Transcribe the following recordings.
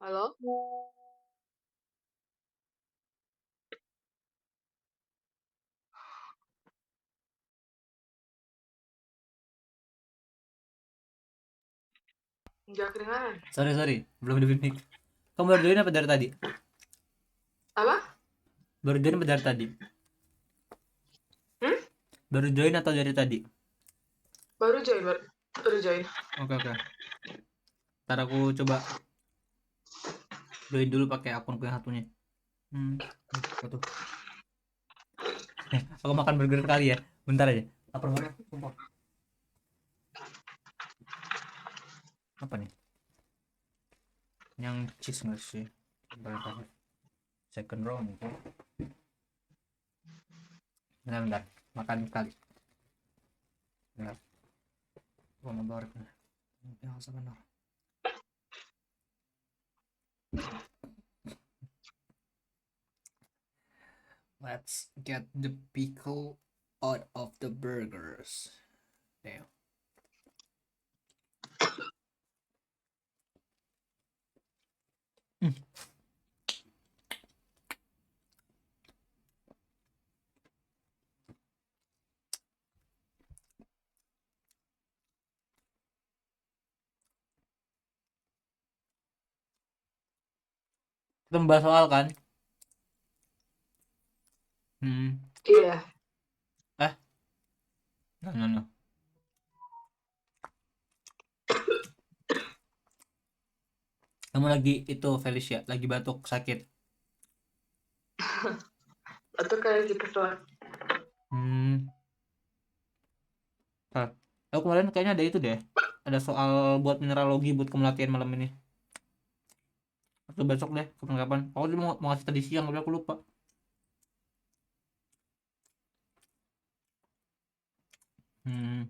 Halo? Nggak kedengaran. Sorry, belum di mic. Kamu baru join apa dari tadi? Apa? Baru join apa dari tadi? Hmm? Baru join atau dari tadi? Baru join, baru join. Oke. Ntar aku coba join dulu pakai akunku yang satunya. Apa tuh? Aku makan burger kali ya. Bentar aja. Lapar banget. Sumpah. Apa nih? Yang cheese nggak sih? Bentar. Second round. Bentar. Makan kali. Bentar. Gua mau baru. Yang sebentar. Let's get the pickle out of the burgers. Damn. Kita membahas soal kan? Hmm. Iya. Eh, no. Kamu lagi itu Felicia, lagi batuk sakit. Atau kayak gitu keselan. Hmm. Nah, aku kemarin kayaknya ada itu deh. Ada soal buat mineralogi buat kamu latihan malam ini. Atau besok deh, kapan-kapan. Aku cuma mau ngasih tadi siang, tapi aku lupa. Hmm.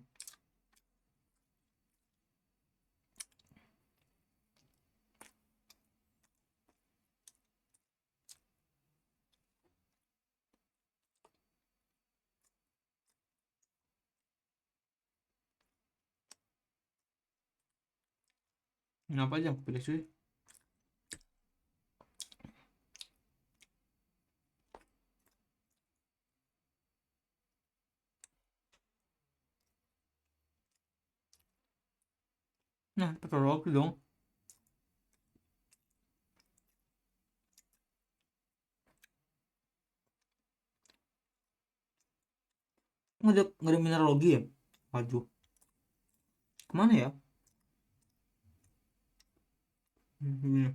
Apa aja yang aku pilih sih? Nah, mineralogi dong. Nggak ada mineralogi ya? Waduh, kemana ya? Hmm.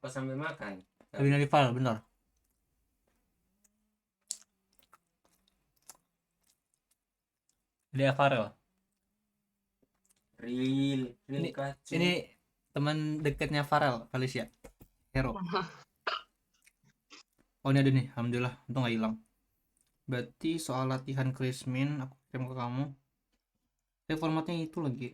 Pas sambil makan. Lagi dari file, bentar. Dari Farel. Real Ini kacau. ini teman dekatnya Farel, Felicia. Hero. Oh ini ada nih, alhamdulillah, untung nggak hilang. Berarti soal latihan Krismin aku kirim ke kamu. Tapi formatnya itu lagi.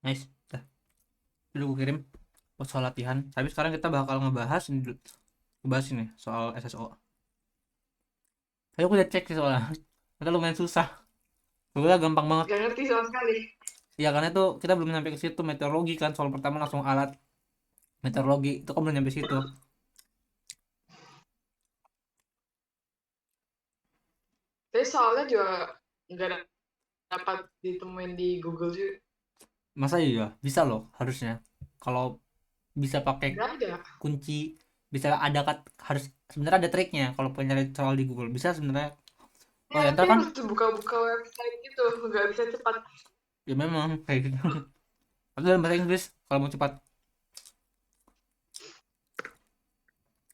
Nice. Dah, udah gue kirim buat soal latihan. Tapi sekarang kita bakal ngebahas ini dulu. Ngebahas ini soal SSO. Tapi aku udah cek sih soalnya. Kita lumayan susah. Gue gampang banget. Gak ngerti sama sekali. Ya karena itu kita belum nyampe ke situ meteorologi kan. Soal pertama langsung alat meteorologi. Itu kan belum nyampe situ. Tapi soalnya juga nggak dapat ditemuin di Google juga. Masa iya? Bisa loh harusnya. Kalau bisa pakai Nggak ada. kunci, bisa ada harus sebenarnya ada triknya kalau punya nyari soal di Google. Bisa sebenarnya. Oh Ya, ya tapi ntar kan harus buka-buka website gitu. Nggak bisa cepat. ya memang kayak gitu. Tapi dalam bahasa Inggris kalau mau cepat.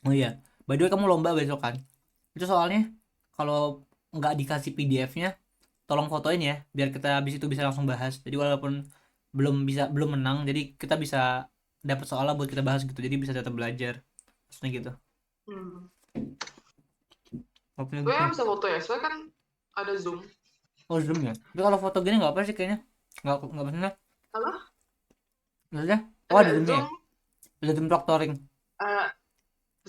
Oh iya, by the way kamu lomba besok kan? Itu soalnya kalau nggak dikasih PDF-nya, tolong fotoin ya, biar kita habis itu bisa langsung bahas. Jadi walaupun belum menang, jadi kita bisa dapat soalnya buat kita bahas gitu. Jadi bisa tetap belajar. Maksudnya gitu. Hmm. Maksudnya Gue gitu. yang bisa foto ya. Soalnya kan ada Zoom. Oh zoom ya. Tapi kalau foto gini nggak apa sih kayaknya. Nggak maksudnya. Apa? Maksudnya. Oh ada zoomnya ya. Zoom, Ada zoom proctoring. eh,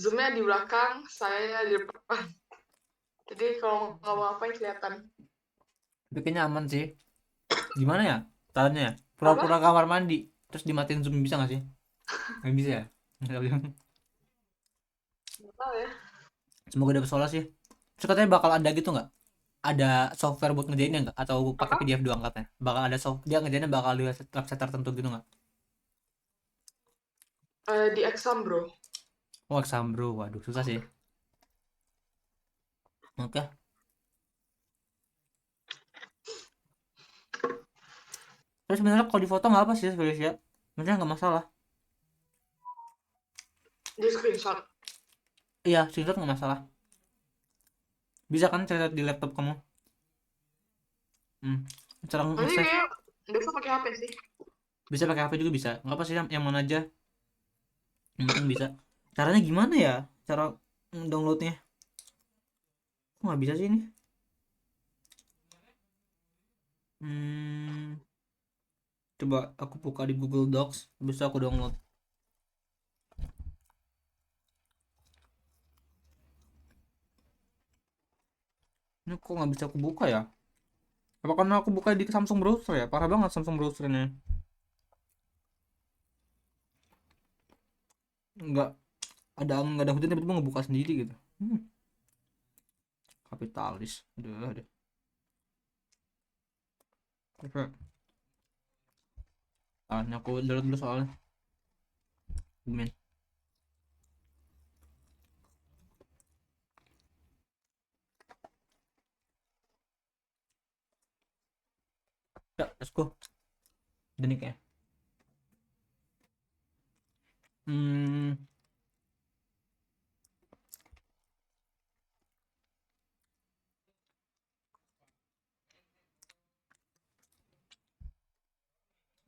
zoomnya di belakang, saya di depan. Jadi kalau nggak mau ngapain kelihatan. Tapi kayaknya aman sih. Gimana ya? Caranya ya. Pura-pura Apa? kamar mandi. Terus dimatiin zoom bisa nggak sih? Nggak bisa ya. Nggak bisa. Nggak tahu ya. Semoga dapet solusi. Terus katanya bakal ada gitu nggak? Ada software buat ngerjainnya nggak? Atau pakai Apa? PDF doang katanya? Bakal ada dia ngerjainnya bakal di website tertentu gitu nggak? Di exam, bro. Oh, exam bro. Waduh, susah sih. Oke. Terus sebenarnya kalau di foto nggak apa sih sebenarnya ya? Sebenarnya nggak masalah. Di screenshot. Iya, screenshot nggak masalah. Bisa kan screenshot di laptop kamu? Hmm. Cara Nanti nge-save kayak besok pakai HP sih. bisa pakai HP juga bisa. Nggak apa sih yang mana aja. Yang penting bisa. Caranya gimana ya? Cara downloadnya? Kok nggak bisa sih ini? Hmm. Coba aku buka di Google Docs. Bisa aku download. Ini kok nggak bisa aku buka ya? Apa karena aku buka di Samsung browser ya? Parah banget Samsung browsernya. Nggak ada angin, nggak ada hujan tiba-tiba ngebuka sendiri gitu. Kapitalis. Aduh. Oke. Tanya aku dulu soalnya. Gimana? Ya, let's go. Denik ya. Hmm,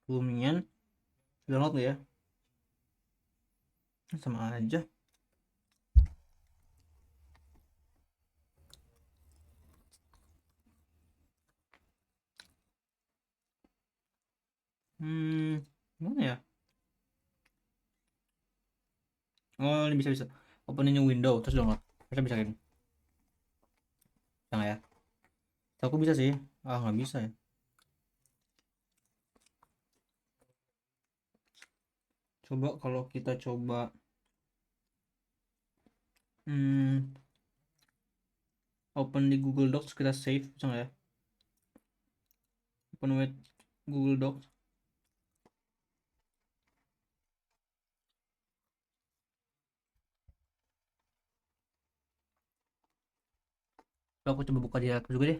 10 download nggak ya? Sama aja. Gimana ya? Oh, ini bisa. Open a new window terus download. Bisa kan? Jangan ya. Aku bisa sih. Ah, nggak bisa ya. Coba kalau kita coba hmm, open di Google Docs kita save bisa nggak ya? Open with Google Docs. Aku coba buka di laptop juga deh.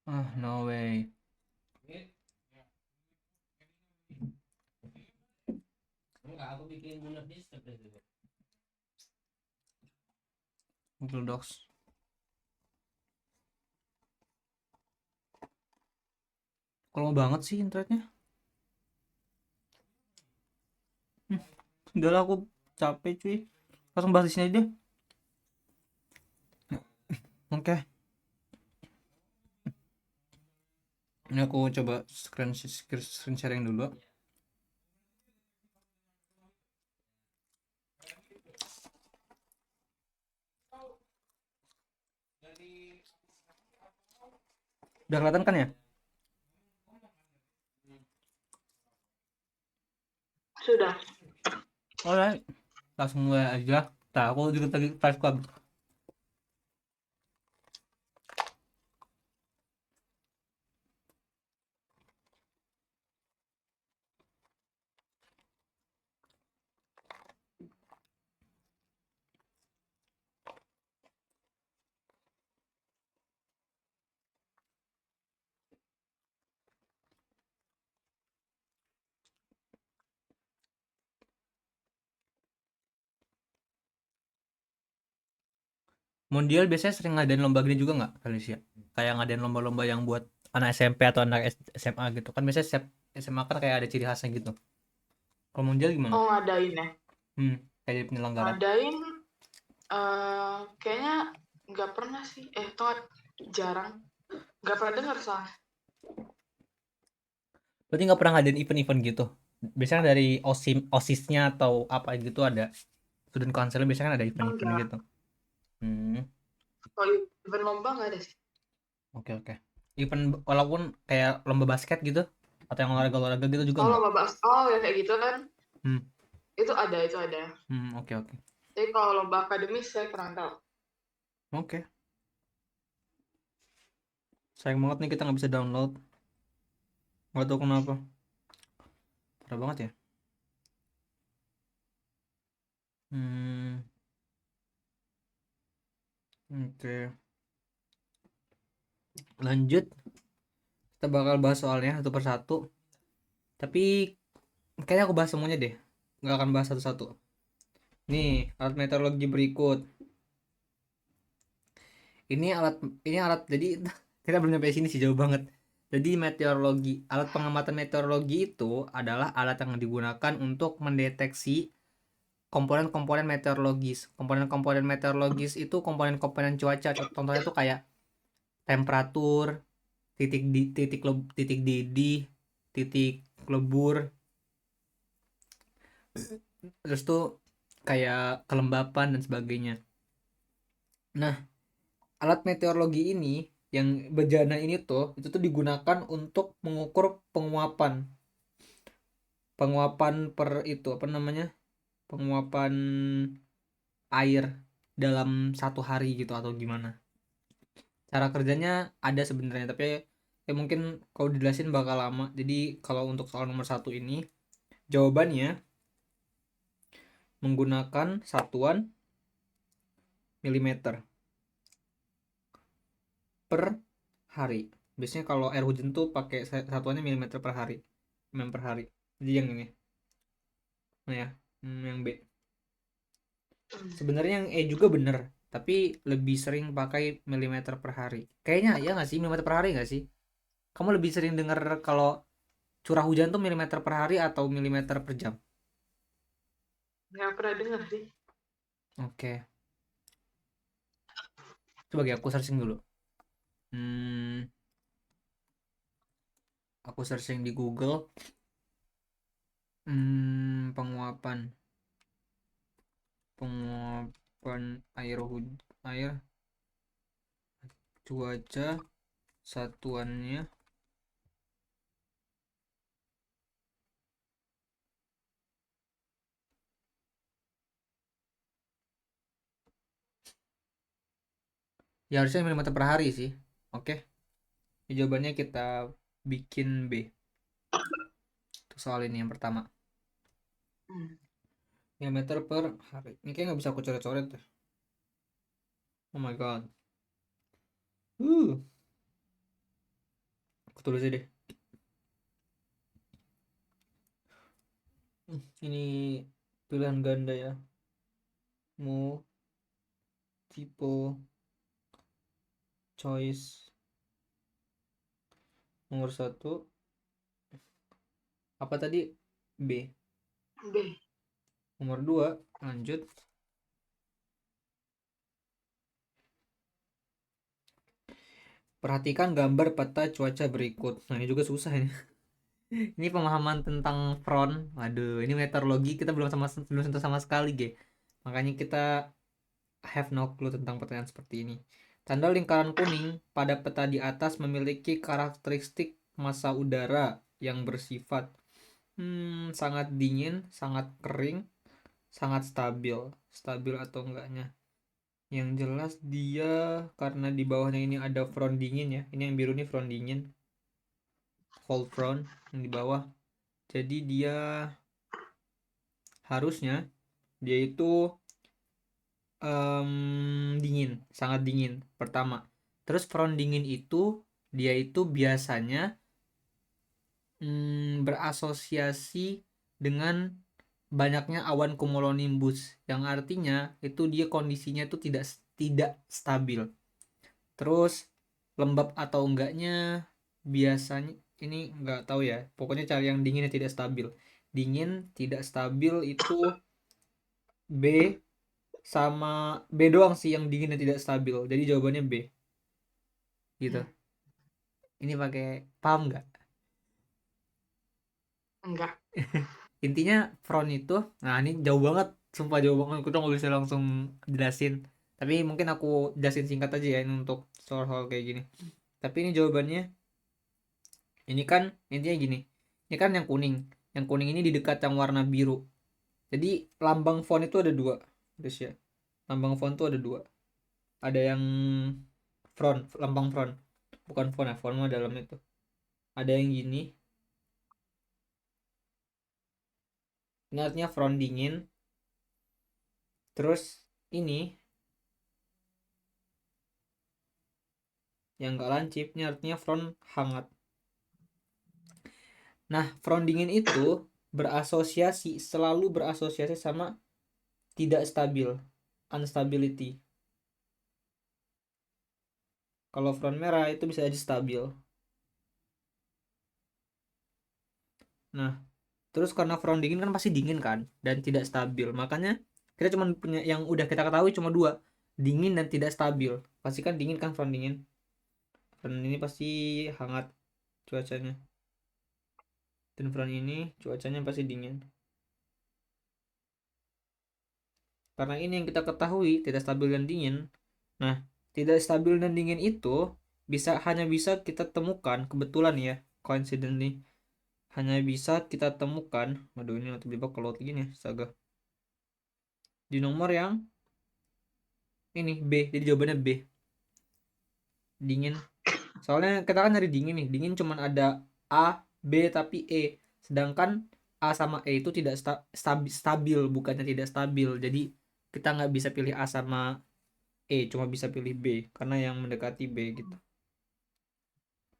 Ah, no way. Enggak, aku bikin bener disturb itu. Google Docs. Kalau banget sih internetnya. Udah lah aku capek cuy. Langsung bahas di sini aja deh. Oke. Ini aku coba screen sharing dulu. Udah kelihatan kan ya? Sudah. Alright. Langsung mulai aja. Nah, aku juga tadi Five Club. Mondial biasanya sering ngadain lomba gini juga nggak, Valencia? Kayak ngadain lomba-lomba yang buat anak SMP atau anak SMA gitu kan, biasanya SMA kan kayak ada ciri khasnya gitu. Kalau Mondial gimana? Oh, ngadain ya? Kayak jadi penyelenggara. Ngadain, kayaknya nggak pernah sih. Toh jarang. Nggak pernah dengar soalnya. Berarti nggak pernah ngadain event-event gitu. Biasanya dari OSIS-nya atau apa gitu ada. Student council biasanya kan ada event-event Enggak. gitu. Hmm, Kalau event lomba nggak ada sih. oke oke. Event walaupun kayak lomba basket gitu atau yang olahraga-olahraga gitu juga Oh, nggak? lomba oh ya kayak gitu kan. Hmm, Itu ada. oke oke. Tapi kalau lomba akademis saya kurang tahu. Oke. Sayang banget nih kita nggak bisa download. Nggak tahu kenapa. Parah banget ya. Hmm, oke. Lanjut. Kita bakal bahas soalnya satu persatu. Tapi kayaknya aku bahas semuanya deh. Nggak akan bahas satu-satu. Nih, alat meteorologi berikut. Ini alat jadi kita belum sampai sini sih, jauh banget. Jadi alat pengamatan meteorologi itu adalah alat yang digunakan untuk mendeteksi komponen-komponen meteorologis. Komponen-komponen meteorologis itu komponen-komponen cuaca. Contohnya tuh kayak temperatur, titik didih, titik lebur, terus tuh kayak kelembapan dan sebagainya. Nah, alat meteorologi ini yang bejana ini tuh itu tuh digunakan untuk mengukur penguapan penguapan per itu apa namanya, penguapan air dalam satu hari gitu atau gimana. Cara kerjanya ada sebenarnya, tapi ya mungkin kalau dijelasin bakal lama. Jadi kalau untuk soal nomor satu ini jawabannya menggunakan satuan milimeter per hari. Biasanya kalau air hujan tuh pakai satuannya milimeter per hari, per hari. Jadi yang ini, nah ya, yang B. Sebenarnya yang E juga bener, tapi lebih sering pakai milimeter per hari. Kayaknya ya nggak sih, milimeter per hari nggak sih? Kamu lebih sering dengar kalau curah hujan tuh milimeter per hari atau milimeter per jam? Nggak pernah dengar sih. Oke, coba aku searching dulu. Hmm, aku searching di Google. Penguapan penguapan air cuaca satuannya ya harusnya milimeter per hari sih. Oke, jawabannya kita bikin B. Itu soal ini yang pertama, milimeter per hari. Ini kayak nggak bisa aku coret-coret deh. Oh my god. Aku tulis aja deh. Ini pilihan ganda ya, multiple choice. Nomor 1 apa tadi? B. B. Nomor 2 lanjut. Perhatikan gambar peta cuaca berikut. Nah, ini juga susah ini. Ini pemahaman tentang front. Waduh, ini meteorologi kita belum sentuh sama sekali, Ge. Makanya kita have no clue tentang pertanyaan seperti ini. Tanda lingkaran kuning pada peta di atas memiliki karakteristik massa udara yang bersifat sangat dingin, sangat kering, sangat stabil. Stabil atau enggaknya? Yang jelas dia karena di bawahnya ini ada front dingin ya. Ini yang biru nih front dingin. Cold front yang di bawah. Jadi dia harusnya dia itu dingin, sangat dingin pertama. Terus front dingin itu dia itu biasanya berasosiasi dengan banyaknya awan cumulonimbus, yang artinya itu dia kondisinya itu tidak stabil. Terus lembab atau enggaknya biasanya ini enggak tahu ya. Pokoknya cari yang dingin yang tidak stabil. Dingin tidak stabil itu B, sama B doang sih yang dingin dan tidak stabil. Jadi jawabannya B gitu. Ini pakai paham nggak? Enggak. Intinya front itu, nah ini jauh banget, sumpah jauh banget. Aku tuh nggak bisa langsung jelasin. Tapi mungkin aku jelasin singkat aja ya ini untuk soal-soal kayak gini. Tapi ini jawabannya, ini kan intinya gini. Ini kan yang kuning. Yang kuning ini di dekat yang warna biru. Jadi lambang font itu ada dua, terus ya. Lambang font itu ada dua. Ada yang front, lambang front. Bukan font ya, font mah dalam itu. Ada yang gini. Ini artinya front dingin. Terus ini yang enggak lancip, ini artinya front hangat. Nah, front dingin itu selalu berasosiasi sama tidak stabil, instability. Kalau front merah itu bisa aja stabil. Nah, terus karena front dingin kan pasti dingin kan dan tidak stabil. Makanya kita cuma punya yang udah kita ketahui cuma dua, dingin dan tidak stabil. Pasti kan dingin kan front dingin. Front ini pasti hangat cuacanya. Dan front ini cuacanya pasti dingin. Karena ini yang kita ketahui tidak stabil dan dingin. Nah, tidak stabil dan dingin itu hanya bisa kita temukan kebetulan ya, coincidence nih. Hanya bisa kita temukan, waduh ini tiba-tiba keluar gini ya, saga. Di nomor yang ini B, jadi jawabannya B. Dingin. Soalnya kita kan nyari dingin nih, dingin cuman ada A, B tapi E. Sedangkan A sama E itu tidak stabil, bukannya tidak stabil. Jadi kita nggak bisa pilih A sama E, cuma bisa pilih B karena yang mendekati B gitu.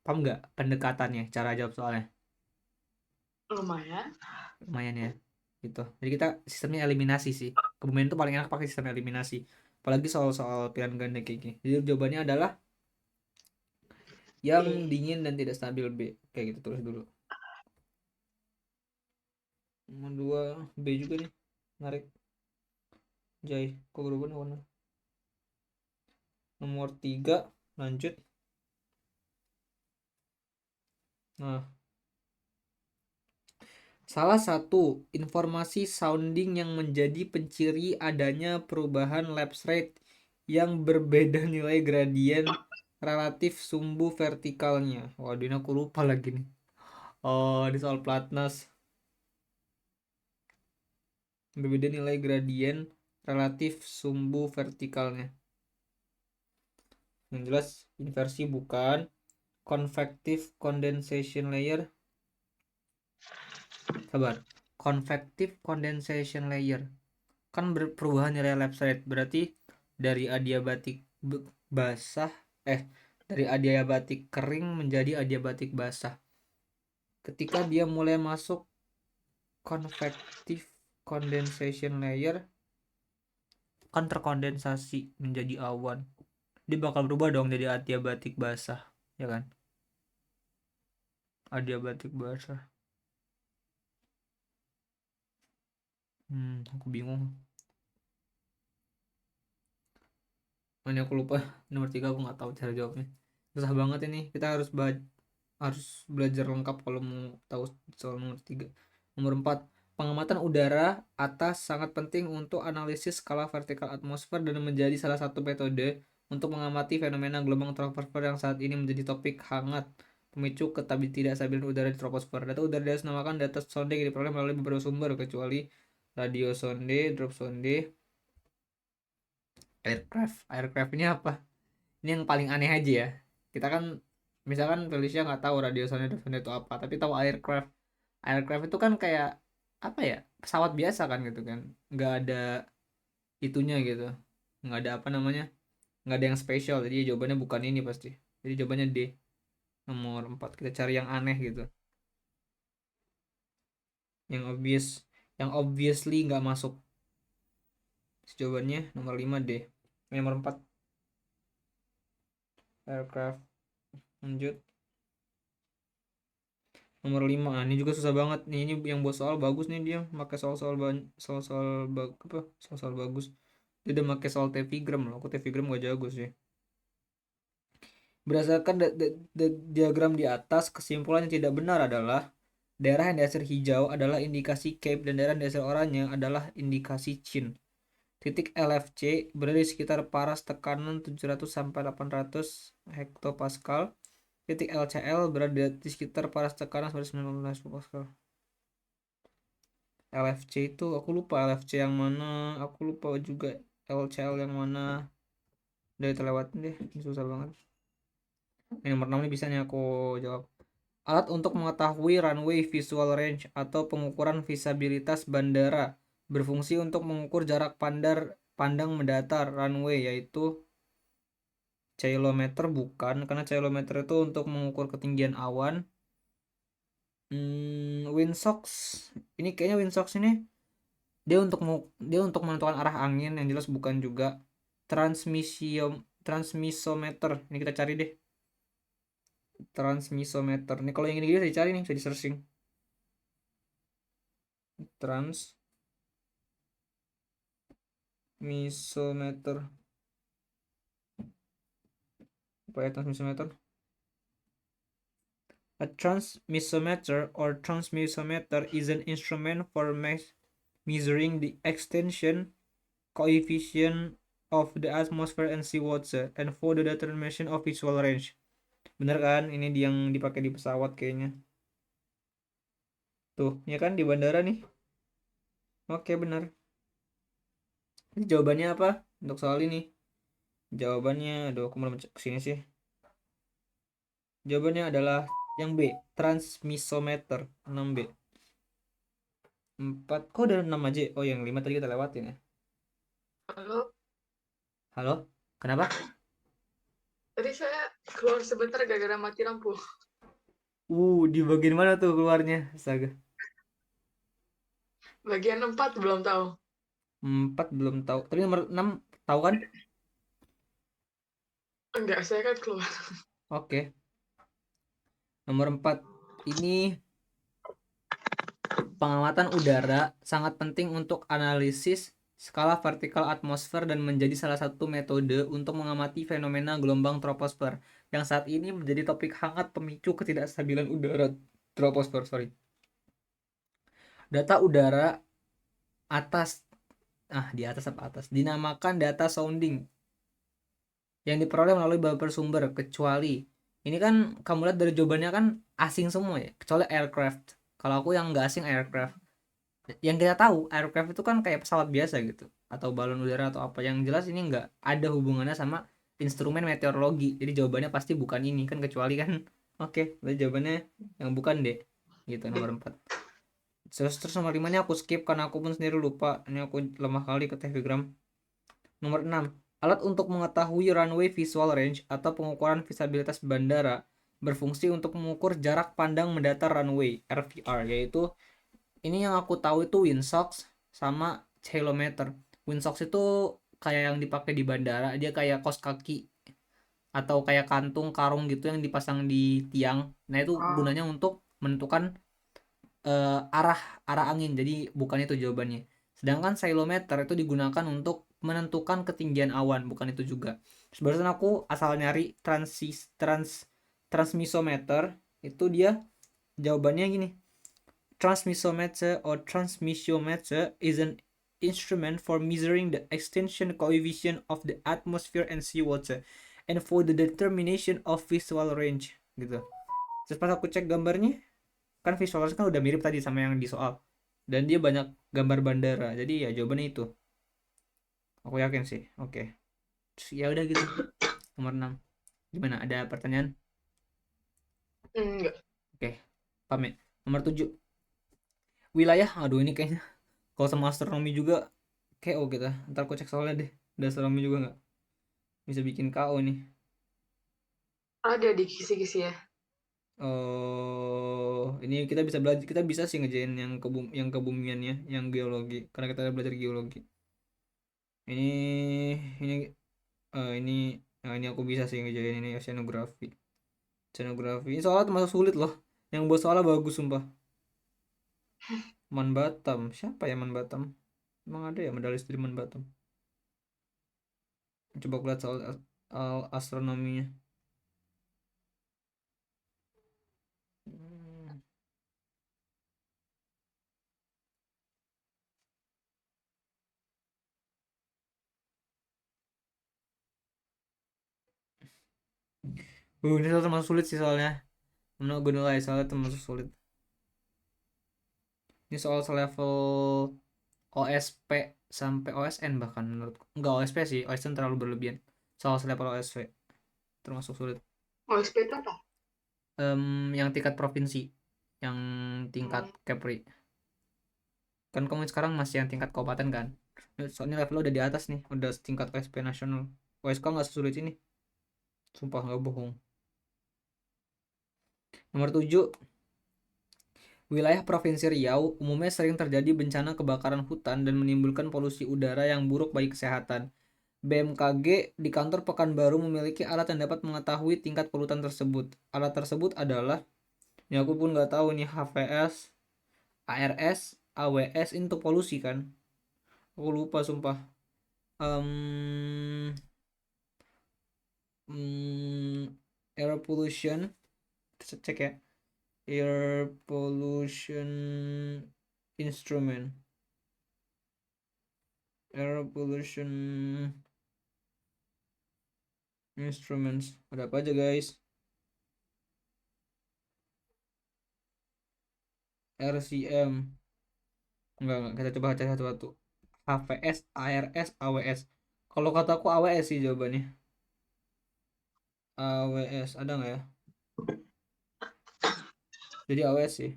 Paham nggak pendekatannya, cara jawab soalnya? Lumayan. Lumayan ya, gitu. Jadi kita sistemnya eliminasi sih. Kebumen itu paling enak pakai sistem eliminasi. Apalagi soal-soal pilihan ganda kayak gini. Jadi jawabannya adalah yang B. dingin dan tidak stabil B. Kayak gitu terus dulu. Nomor 2 B juga nih. Narik. Jai. Kok berubah nih warna? Nomor 3 lanjut. Nah, salah satu informasi sounding yang menjadi penciri adanya perubahan lapse rate yang berbeda nilai gradien relatif sumbu vertikalnya. Waduh, ini aku lupa lagi nih. Oh, di soal Platnas. Berbeda nilai gradien relatif sumbu vertikalnya. Yang jelas inversi bukan. Convective condensation layer. Sabar. Convective condensation layer. Kan perubahan nilai lapse rate. Berarti dari adiabatik basah. Dari adiabatik kering menjadi adiabatik basah. Ketika dia mulai masuk convective condensation layer, kan terkondensasi menjadi awan, dia bakal berubah dong jadi adiabatik basah, ya kan? Adiabatik basah. Aku bingung. Ini aku lupa. Nomor 3 aku nggak tahu cara jawabnya. Susah banget ini. Kita harus belajar lengkap kalau mau tahu soal nomor 3. Nomor 4, pengamatan udara atas sangat penting untuk analisis skala vertikal atmosfer dan menjadi salah satu metode untuk mengamati fenomena gelombang troposfer yang saat ini menjadi topik hangat pemicu tidak stabilan udara di troposfer. Data udara dinamakan data sonde yang diperoleh melalui beberapa sumber kecuali radio sonde, drop sonde, aircraft ini apa? Ini yang paling aneh aja ya. Kita kan misalkan Felicia nggak tahu radio sonde itu apa, tapi tahu aircraft itu kan kayak apa ya, pesawat biasa kan gitu kan, nggak ada itunya gitu, nggak ada apa namanya, nggak ada yang spesial. Jadi jawabannya bukan ini pasti. Jadi jawabannya D. Nomor 4 kita cari yang aneh gitu, yang obvious. yang obviously nggak masuk. Jawabannya nomor 5 deh. Nomor 4 aircraft. Lanjut. Nomor 5. Nah, ini juga susah banget. Nih, ini yang buat soal bagus nih dia. Pakai soal-soal soal-soal bagus. Dia udah pakai soal tevigram loh. Aku tevigram gak jago sih. Berdasarkan diagram di atas, kesimpulan yang tidak benar adalah daerah yang dasar hijau adalah indikasi Cape dan daerah yang dasar oranye adalah indikasi Chin. Titik LFC berada di sekitar paras tekanan 700 sampai 800 hektopascal. Titik LCL berada di sekitar paras tekanan 19 hektopascal. LFC itu aku lupa LFC yang mana, aku lupa juga LCL yang mana. Udah terlewatin deh, ini susah banget. Ini nomor 6 nih bisa nih aku jawab. Alat untuk mengetahui runway visual range atau pengukuran visibilitas bandara berfungsi untuk mengukur jarak pandang mendatar runway, yaitu ceilometer. Bukan, karena ceilometer itu untuk mengukur ketinggian awan. Windsock ini kayaknya windsock ini dia untuk menentukan arah angin, yang jelas bukan juga. Transmissometer ini kita cari deh. Transmissometer nih, kalau yang ini bisa dicari nih, bisa di searching. Transmissometer apa ya transmissometer? A transmissometer or transmissometer is an instrument for measuring the extension coefficient of the atmosphere and seawater and for the determination of visual range. Bener kan? Ini yang dipakai di pesawat kayaknya. Tuh, ya kan di bandara nih. Oke, bener. Jadi jawabannya apa untuk soal ini? Jawabannya, aduh aku belum kesini sih. Jawabannya adalah yang B, transmissometer. 6B. 4, kok udah 6 aja? Oh, yang 5 tadi kita lewatin ya. Halo, Halo? Kenapa? tadi saya keluar sebentar gara-gara mati lampu. Di bagian mana tuh keluarnya? Astaga. Bagian 4 belum tahu. 4 belum tahu. Tapi nomor 6 tahu kan? Enggak, saya kan keluar. Oke. Nomor 4. Ini pengamatan udara sangat penting untuk analisis skala vertikal atmosfer dan menjadi salah satu metode untuk mengamati fenomena gelombang troposfer yang saat ini menjadi topik hangat pemicu ketidakstabilan udara troposfer. Data udara atas di atas apa atas dinamakan data sounding yang diperoleh melalui beberapa sumber, kecuali ini kan kamu lihat dari jawabannya kan asing semua ya, kecuali aircraft. Kalau aku yang nggak asing aircraft, yang kita tahu aircraft itu kan kayak pesawat biasa gitu atau balon udara atau apa, yang jelas ini nggak ada hubungannya sama instrumen meteorologi, jadi jawabannya pasti bukan ini kan, kecuali kan. Oke, berarti jawabannya yang bukan deh gitu, nomor 4. Terus nomor 5 ini aku skip karena aku pun sendiri lupa, ini aku lemah kali ke telegram. Nomor 6, alat untuk mengetahui runway visual range atau pengukuran visibilitas bandara berfungsi untuk mengukur jarak pandang mendatar runway RVR, yaitu ini yang aku tahu itu windsocks sama ceilometer. Windsocks itu kayak yang dipakai di bandara, dia kayak kaos kaki atau kayak kantung karung gitu yang dipasang di tiang. Nah, itu gunanya untuk menentukan arah angin. Jadi bukan itu jawabannya. Sedangkan ceilometer itu digunakan untuk menentukan ketinggian awan, bukan itu juga. Sebenarnya aku asal nyari transmissometer, itu dia jawabannya gini. Transmissometer or transmissiometer is an instrument for measuring the extension coefficient of the atmosphere and seawater and for the determination of visual range gitu. Terus pas aku cek gambarnya, kan visual range kan udah mirip tadi sama yang di soal, dan dia banyak gambar bandara, jadi ya jawabannya itu, aku yakin sih. Oke. Ya udah gitu. Nomor 6 gimana, ada pertanyaan? Enggak. Oke, pamit. Nomor 7, wilayah. Aduh, ini kayaknya kalau sama astronomi juga KO kita. Ntar aku cek soalnya deh, ada astronomi juga nggak, bisa bikin KO nih. Ada di kisi-kisi ya. Oh, ini kita bisa belajar, kita bisa sih ngerjain yang kebumiannya, yang geologi, karena kita udah belajar geologi. Ini ini ini aku bisa sih ngerjain ini oceanografi. Oceanografi ini soalnya termasuk sulit loh. Yang buat soalnya bagus sumpah. Man Batam, siapa ya Man Batam? Emang ada ya medalis dari Man Batam? Coba aku lihat soal astronominya. Hmm. Ini soal termasuk sulit sih soalnya. Menurut gue nilai soalnya termasuk sulit. Ini soal selevel OSP sampai OSN bahkan menurutku. Enggak OSP sih, OSN terlalu berlebihan. Soal selevel OSP termasuk sulit. OSP itu apa? Yang tingkat provinsi, yang tingkat Hmm. Kepri. Kan kamu sekarang masih yang tingkat kabupaten kan? Soalnya level udah di atas nih, udah tingkat OSP nasional. OSK nggak sesulit ini, sumpah nggak bohong. Nomor 7, wilayah Provinsi Riau umumnya sering terjadi bencana kebakaran hutan dan menimbulkan polusi udara yang buruk bagi kesehatan. BMKG di kantor Pekanbaru memiliki alat yang dapat mengetahui tingkat polutan tersebut. Alat tersebut adalah, ini aku pun nggak tahu nih, HVS, ARS, AWS ini untuk polusi kan? Aku lupa sumpah. Em, Air pollution, cek ya. Air pollution instrument. Air pollution instruments. Ada apa aja guys? RCM. Enggak, kita coba cari satu-satu. HVS, ARS, AWS. Kalau kataku AWS sih jawabannya. AWS ada nggak ya? Jadi AWS sih.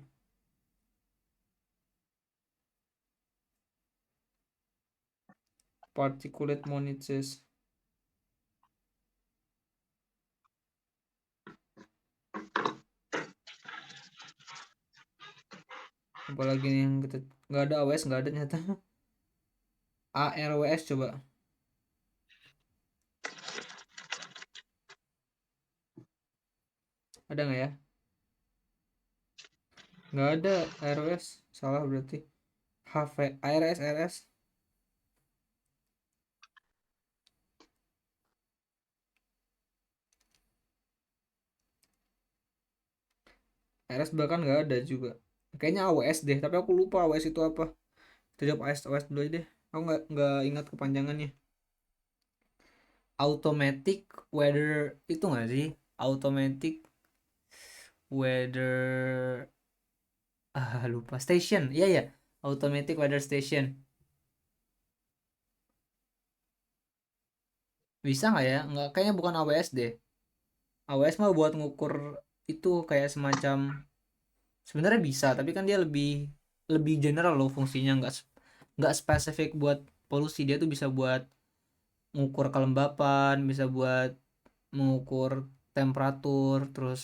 Particulate monoxide. Apalagi nih yang kita nggak ada AWS, nggak ada ternyata. ARWS coba. Ada nggak ya? Nggak ada ARWS. Salah berarti. HV, ARS, RS. RS bahkan nggak ada juga. Kayaknya AWS deh, tapi aku lupa AWS itu apa. Kita jawab AWS dulu aja deh. Aku nggak ingat kepanjangannya. Automatic weather itu nggak sih? Automatic weather, lupa, station. Iya ya, automatic weather station. Bisa nggak ya? Nggak, kayaknya bukan AWS deh. AWS mah buat ngukur itu kayak semacam, sebenarnya bisa tapi kan dia lebih lebih general loh fungsinya, nggak spesifik buat polusi. Dia tuh bisa buat mengukur kelembapan, bisa buat mengukur temperatur, terus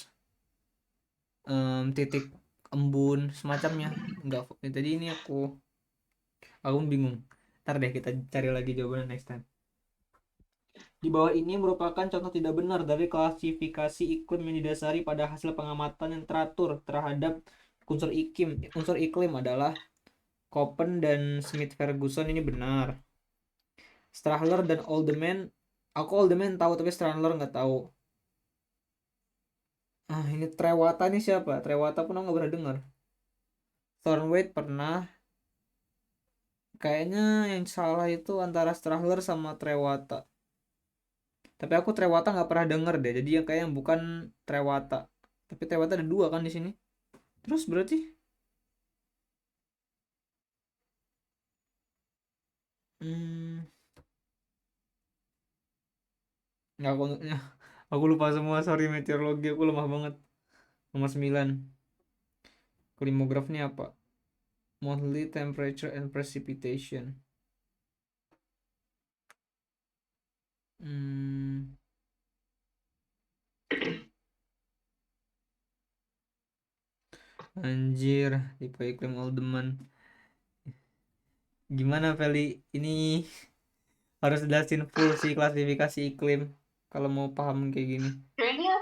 titik embun semacamnya. Nggak, jadi ini aku bingung. Ntar deh kita cari lagi jawabannya next time. Di bawah ini merupakan contoh tidak benar dari klasifikasi iklim yang didasari pada hasil pengamatan yang teratur terhadap unsur iklim. Unsur iklim adalah Koppen dan Smith Ferguson, ini benar. Strahler dan Oldman, aku Oldman tahu tapi Strahler nggak tahu. Ini Trewata nih siapa? Trewata pun aku nggak pernah dengar. Thornweight pernah. Kayaknya yang salah itu antara Strahler sama Trewata. Tapi aku Trewata nggak pernah denger deh. Jadi yang kayak yang bukan Trewata. Tapi Trewata ada dua kan di sini. Terus berarti hmm, nggak aku aku lupa semua, sorry, meteorologi aku lemah banget. Nomor 9. Klimograf ini apa? Monthly temperature and precipitation. Hmm, Anjir, tipe iklim Oldeman. Gimana Feli? Ini harus jelasin full sih klasifikasi iklim kalau mau paham kayak gini. Kayaknya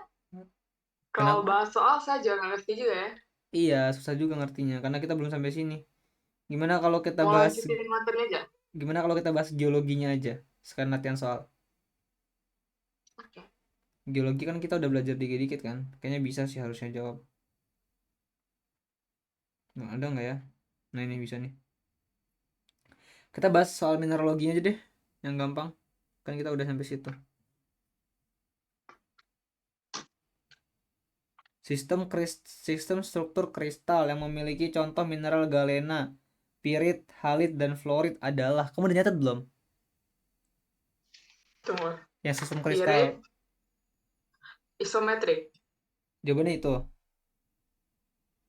kalau Kenapa? bahas soal saya juga nggak ngerti juga ya. Iya, susah juga ngertinya karena kita belum sampai sini. Gimana kalau kita Mau bahas lanjutin materi aja. gimana kalau kita bahas geologinya aja? Sekarang latihan soal. Oke. Geologi kan kita udah belajar dikit-dikit kan? Kayaknya bisa sih harusnya jawab. Nggak ada nggak ya? Nah ini bisa nih. Kita bahas soal mineraloginya aja deh, yang gampang. Kan kita udah sampai situ. Sistem struktur kristal yang memiliki contoh mineral galena, pirit, halit, dan fluorit adalah. Kamu udah nyatet belum? Tunggu. Yang sistem kristal. Pirit, isometrik. Jawabannya itu.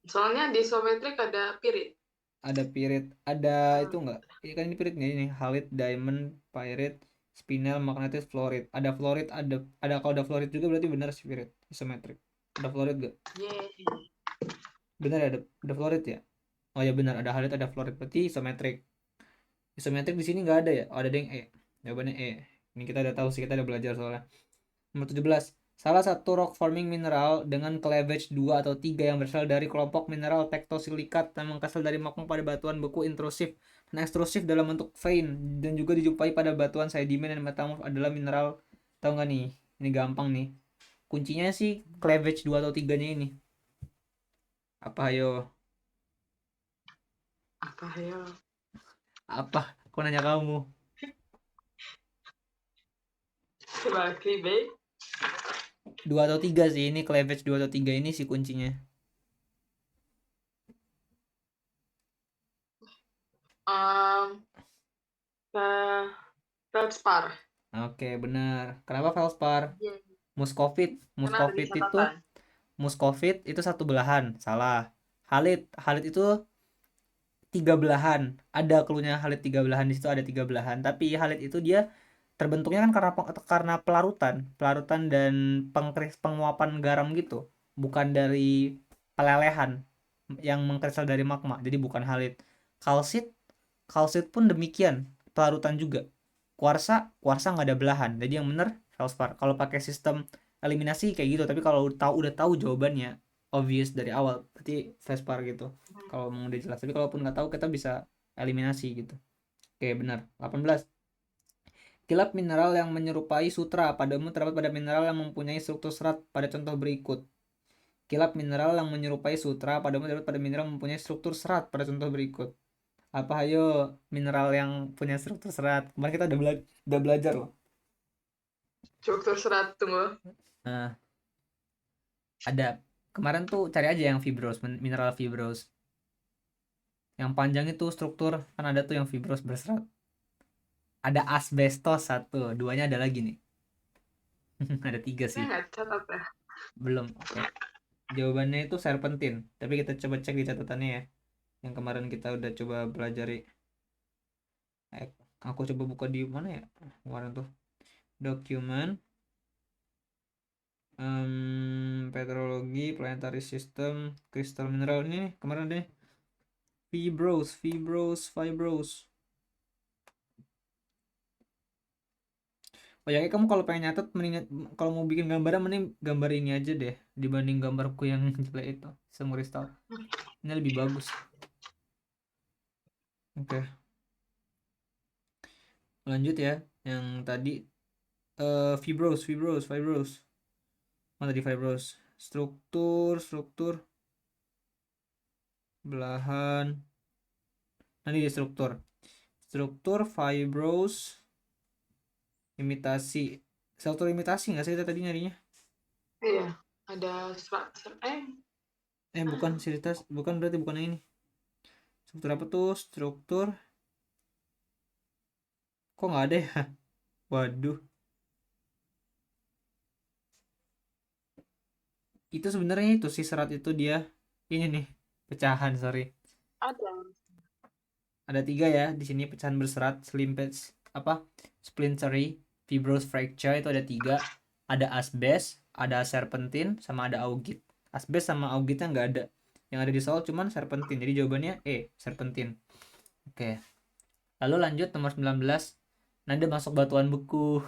Soalnya di isometrik ada pirit. Ada pirit, ada itu Hmm. enggak? Ini kan ini pirit nih, ini halit, diamond, pyrite, spinel, magnetis, fluorit. Ada fluorit, ada kalau ada fluorit juga berarti benar sih pirit, isometrik. Ada fluorit gak? Yeay. Benar ya, ada fluorit ya? Oh ya benar, ada halit, ada fluorit, berarti isometrik. Isometrik di sini nggak ada ya? Oh, ada yang E. Jawabannya E. Ini kita udah tahu sih, kita udah belajar soalnya. Nomor 17. Salah satu rock forming mineral dengan cleavage 2 atau 3 yang berasal dari kelompok mineral tektosilikat yang berasal dari magma pada batuan beku intrusif dan ekstrusif dalam bentuk vein dan juga dijumpai pada batuan sedimen dan metamorf adalah mineral. Tahu nggak nih? Ini gampang nih. Kuncinya sih cleavage 2 atau 3-nya ini. Apa ayo? Apa ya? Apa? Aku nanya kamu. Coba clickbait. 2 atau 3 sih ini cleavage 2 atau 3 ini sih kuncinya. Um, Feldspar. Oke, benar. Kenapa Felspar? Yeay. Muskovit. Karena ada di Muskovit itu catatan. Muskovit itu satu belahan, salah. Halit itu tiga belahan. Ada cluenya Halit tiga belahan, di situ ada tiga belahan. Tapi Halit itu dia terbentuknya kan karena pelarutan dan penguapan garam gitu, bukan dari pelelehan yang mengkristal dari magma. Jadi bukan Halit. Kalsit, kalsit pun demikian, pelarutan juga. Kuarsa nggak ada belahan. Jadi yang benar feldspar. Kalau pakai sistem eliminasi kayak gitu, tapi kalau udah tahu jawabannya obvious dari awal, berarti feldspar gitu. Kalau mau udah jelas. Tapi kalaupun nggak tahu kita bisa eliminasi gitu. Oke, benar. 18. Kilap mineral yang menyerupai sutra pada umumnya terdapat pada mineral yang mempunyai struktur serat pada contoh berikut. Kilap mineral yang menyerupai sutra pada umumnya terdapat pada mineral yang mempunyai struktur serat pada contoh berikut. Apa ayo mineral yang punya struktur serat? Kemarin kita udah belajar loh. Struktur serat, tunggu. Nah, ada kemarin tuh cari aja yang fibros, mineral fibros. Yang panjang itu struktur kan ada tuh yang fibros berserat. Ada asbestos satu, duanya ada lagi nih. Ada tiga Saya sih. nggak catat ya. Belum. Oke. Jawabannya itu serpentin. Tapi kita coba cek di catatannya ya. Yang kemarin kita udah coba pelajari. Aku coba buka di mana ya? Kemarin tuh. Dokumen. Petrologi, planetary system, kristal mineral ini nih, kemarin deh. Fibros. Oh ya, kamu kalau pengen nyatet, mending kalau mau bikin gambaran mending gambar ini aja deh dibanding gambarku yang jelek itu, sistem kristal. Ini lebih bagus. Oke, lanjut ya. Yang tadi fibros. Mana tadi fibros? Struktur belahan. Nanti di struktur fibros imitasi. Struktur imitasi nggak sih kita tadi nyarinya? Iya, ada serat. Bukan silitas, bukan, berarti bukan yang ini. Struktur apa tuh? Struktur kok nggak ada ya? Waduh, itu sebenarnya itu si serat itu dia ini nih pecahan, sorry. Ada. Ada tiga ya di sini pecahan berserat, slimpage apa splintery, fibrous fracture itu ada tiga. Ada asbes, ada serpentin, sama ada augit. Asbes sama augitnya nggak ada. yang ada di soal cuman serpentin. Jadi jawabannya serpentin. Oke. Lalu lanjut nomor 19. Nada masuk batuan buku.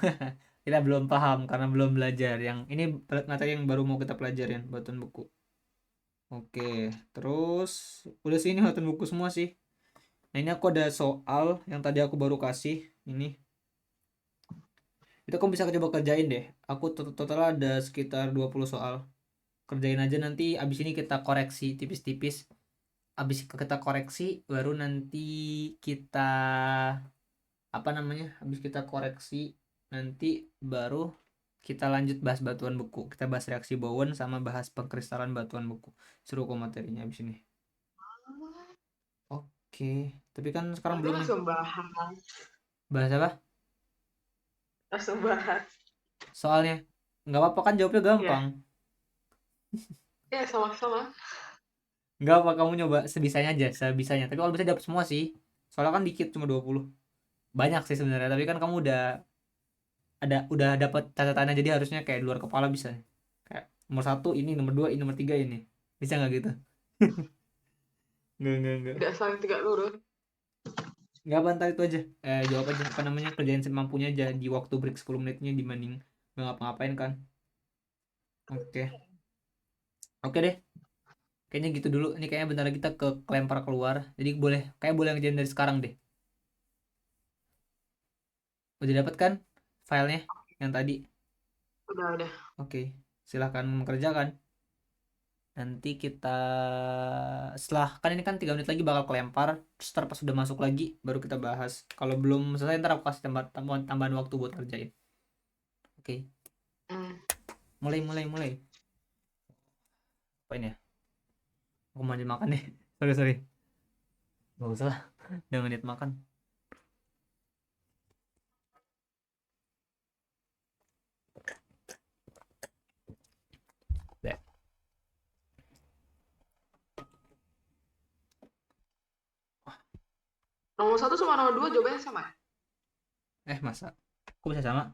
Kita belum paham karena belum belajar. Yang ini materi yang baru mau kita pelajarin, batuan buku. Oke, terus udah sih ini batuan buku semua sih. Nah, ini aku ada soal yang tadi aku baru kasih. Ini. Itu kamu bisa coba kerjain deh. Aku total ada sekitar 20 soal. Kerjain aja, nanti abis ini kita koreksi tipis-tipis. Abis kita koreksi baru nanti kita apa namanya? Abis kita koreksi nanti baru kita lanjut bahas batuan buku. Kita bahas reaksi Bowen sama bahas pengkristalan batuan buku. Seru kok materinya abis ini. Oke, tapi kan sekarang Nanti belum nih. langsung bahas. Bahas apa? Langsung bahas. Soalnya nggak apa-apa kan, jawabnya gampang. Ya, sama-sama. Nggak apa, kamu nyoba sebisanya aja, sebisanya. Tapi kalau bisa dapat semua sih. Soalnya kan dikit, cuma 20. Banyak sih sebenarnya, tapi kan kamu udah dapat catatannya, jadi harusnya kayak di luar kepala bisa. Kayak nomor 1 ini, nomor 2 ini, nomor 3 ini. Bisa nggak gitu? Nggak. Tidak saling tegak lurus. Nggak apa, ntar itu aja. Jawab aja, apa namanya, kerjain semampunya aja di waktu break 10 menitnya dibanding nggak ngapa-ngapain kan. Oke. Oke deh. Kayaknya gitu dulu. Ini kayaknya bentar lagi kita ke kelempar keluar. Jadi boleh ngerjain dari sekarang deh. Udah dapat kan filenya yang tadi? Udah. Oke, silahkan mengerjakan. Nanti kita setelah kan ini kan 3 menit lagi bakal kelempar. Terus ntar pas sudah masuk lagi baru kita bahas. Kalau belum selesai ntar aku kasih tambahan waktu buat ngerjain. Oke, Hmm. mulai. Apa ini ya? Aku mau lanjut makan nih. Sorry. Gak usah lah. Udah menit makan. Udah. Nomor 1 sama nomor 2 jawabannya sama. Masa? Kok bisa sama?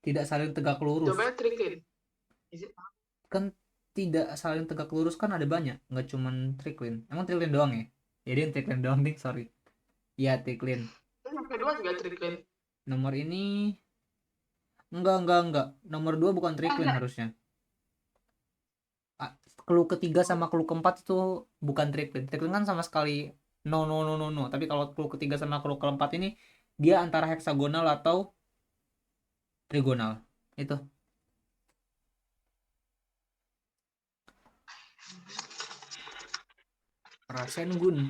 Tidak saling tegak lurus. Jawabannya trikin. Is it? Kan tidak saling tegak lurus kan ada banyak, nggak cuman triklin. Emang triklin doang ya? Jadi triklin doang nih, sorry. Iya, triklin. Yang kedua juga trikin. Nomor ini enggak. Nomor 2 bukan triklin Enggak. harusnya. Clue ketiga sama clue keempat itu bukan triklin. Triklin kan sama sekali no. Tapi kalau clue ketiga sama clue keempat ini dia antara heksagonal atau trigonal. Itu. Rasengun.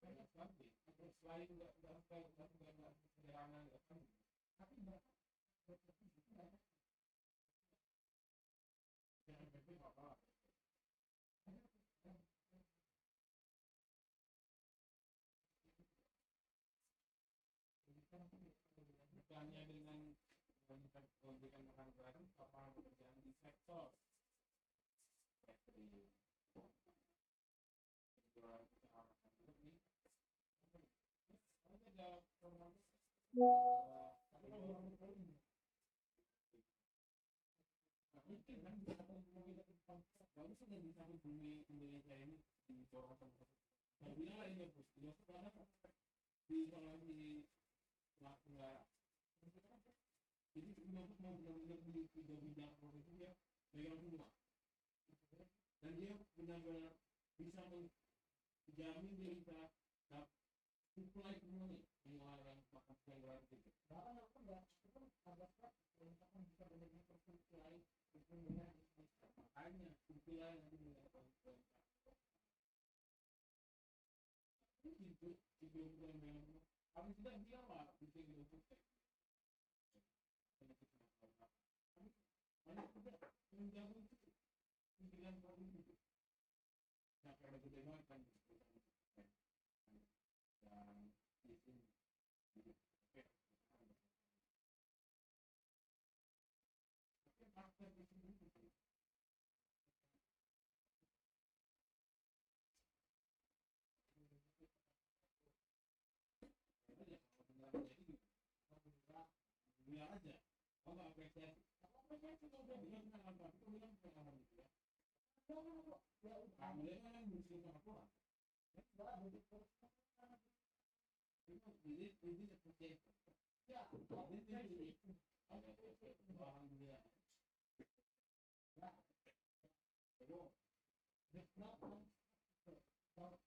banyak banget selain nggak sederhana nggak family tapi jangan berpikir apa bukannya dengan memberikan makan gratis lapangan pekerjaan di sektor factory jualan usaha ini ada program mungkin kan bagus kan di satu bumi Indonesia ini di bawah saya bilang lah ini bos dia sekarang di kalau di nggak jadi untuk mau benar-benar di tiga bidang profesi dia pegang semua dan dia benar-benar bisa menjamin dia bisa supply semuanya semua yang makan siang gratis itu bahkan aku nggak itu kan ada misalkan bisa benar-benar tersuplai makanya supply nanti menjadi itu bukan yang habis tidak dia lah bikin itu banyak juga menjaga itu pimpinan provinsi itu nah kalau gede banget kan dan izin tapi faktor di sini itu dia aja oh nggak apresiasi kalau dia bilang apa itu bilang pengalaman itu ya kamu yang mesti melakukan ini seperti ya ini bahan dia ya it's not where it's going to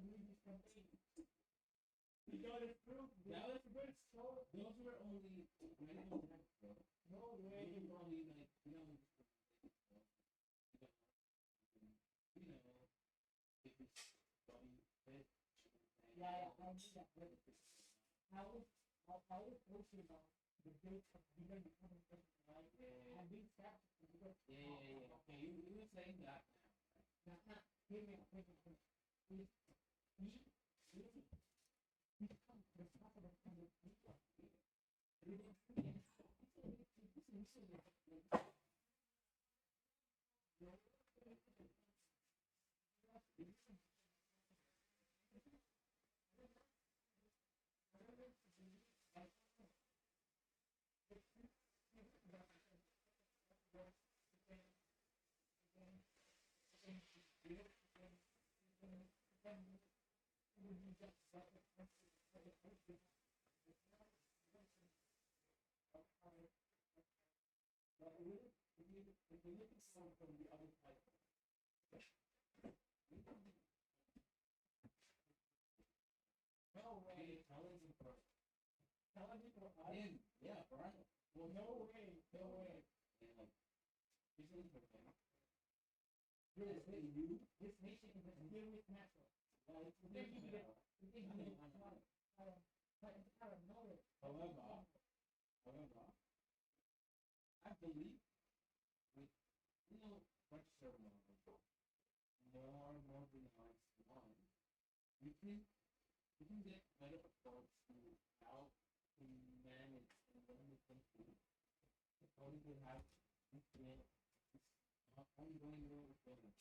ini step itu kan those were only no way only like yeah, I knew that. I was talking about the date of bigger becoming right? Yeah. And being skeptical because yeah. Okay, you were saying that. That's not give me a question. Become responsible for the people. From the other side. No way. Challenging first. Challenging for us? Yeah, right. Well, no way. Yeah, like, this is the thing. This nation is deal with natural. Well, it's however, I believe with much ceremony, more organized one, you can get better approach to how manage and run the country according to have ongoing role for them.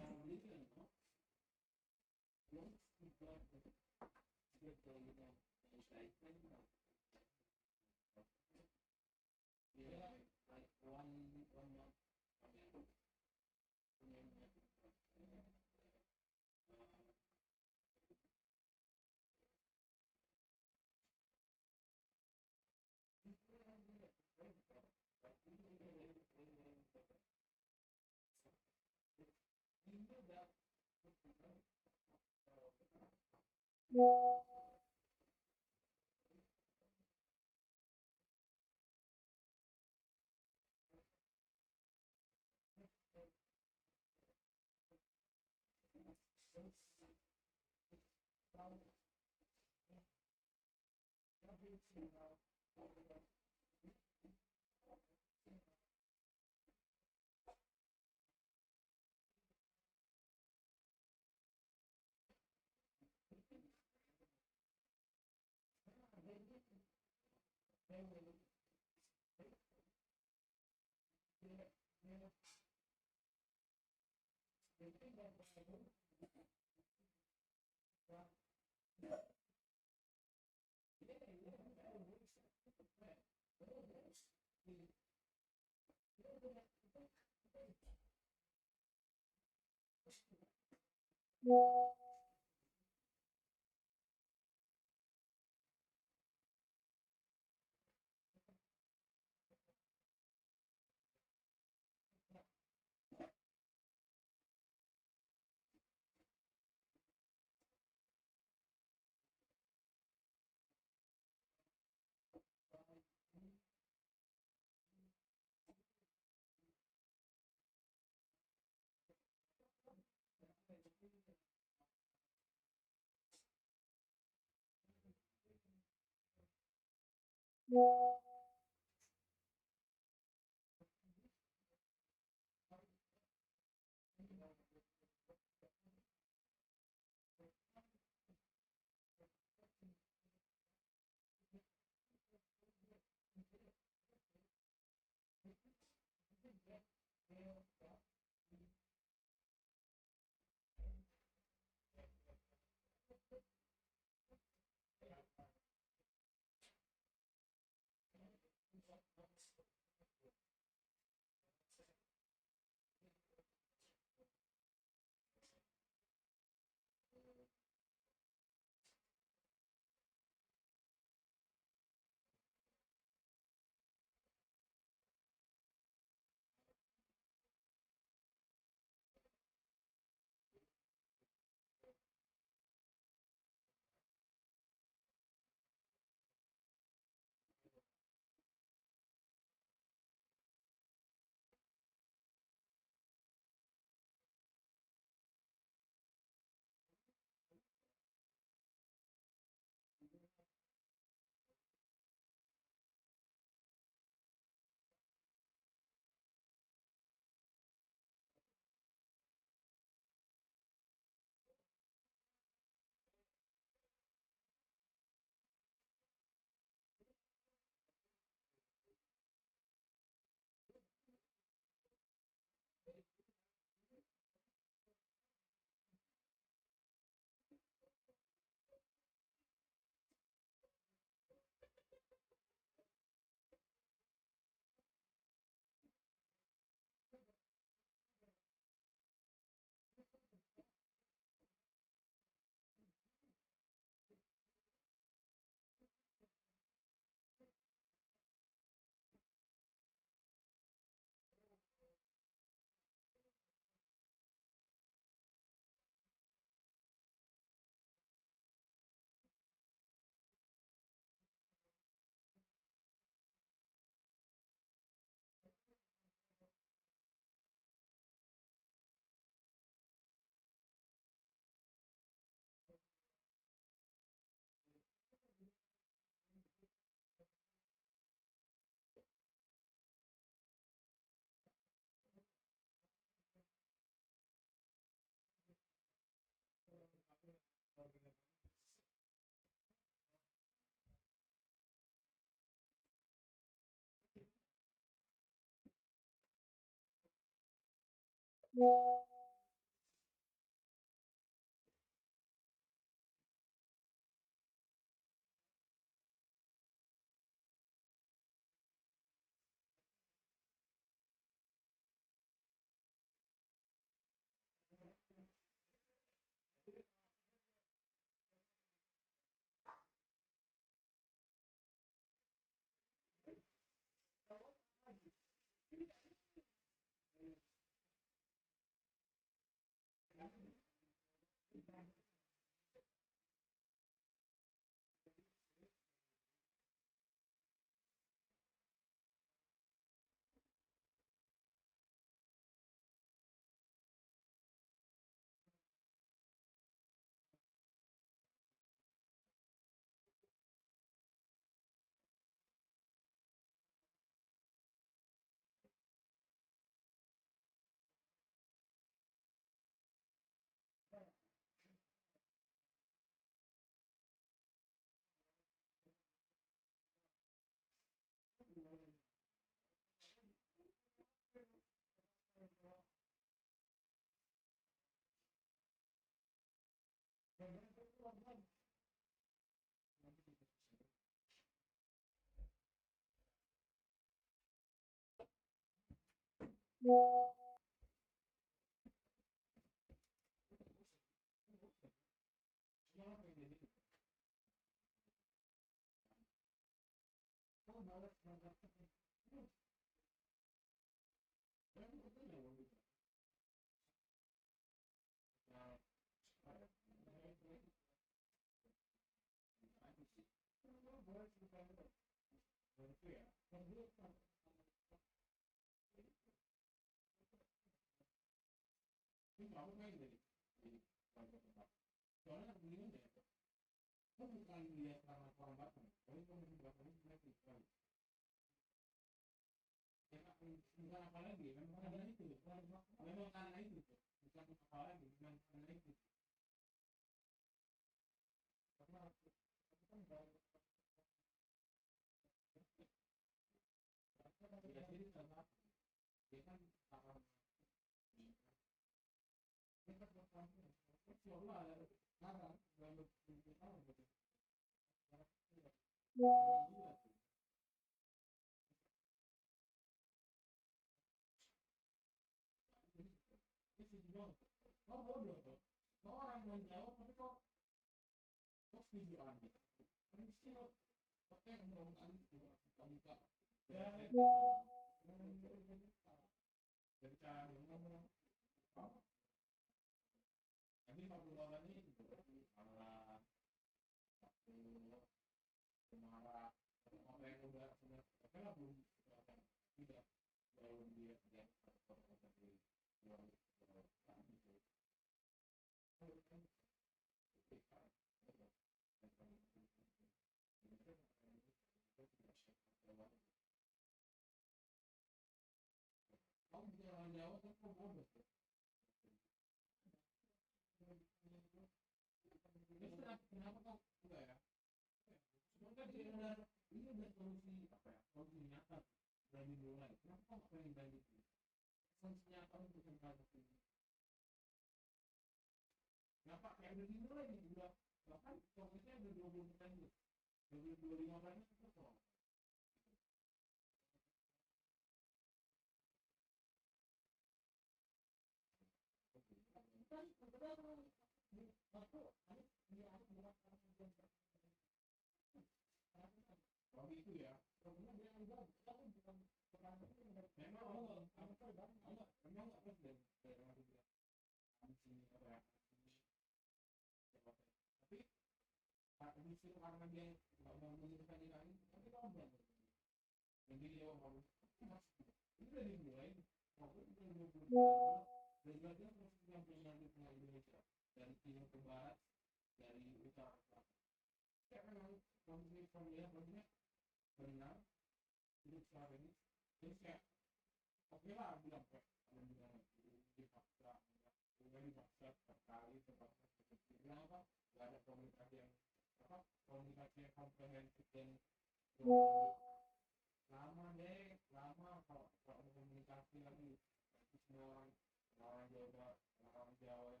orang Jawa, orang Jawa,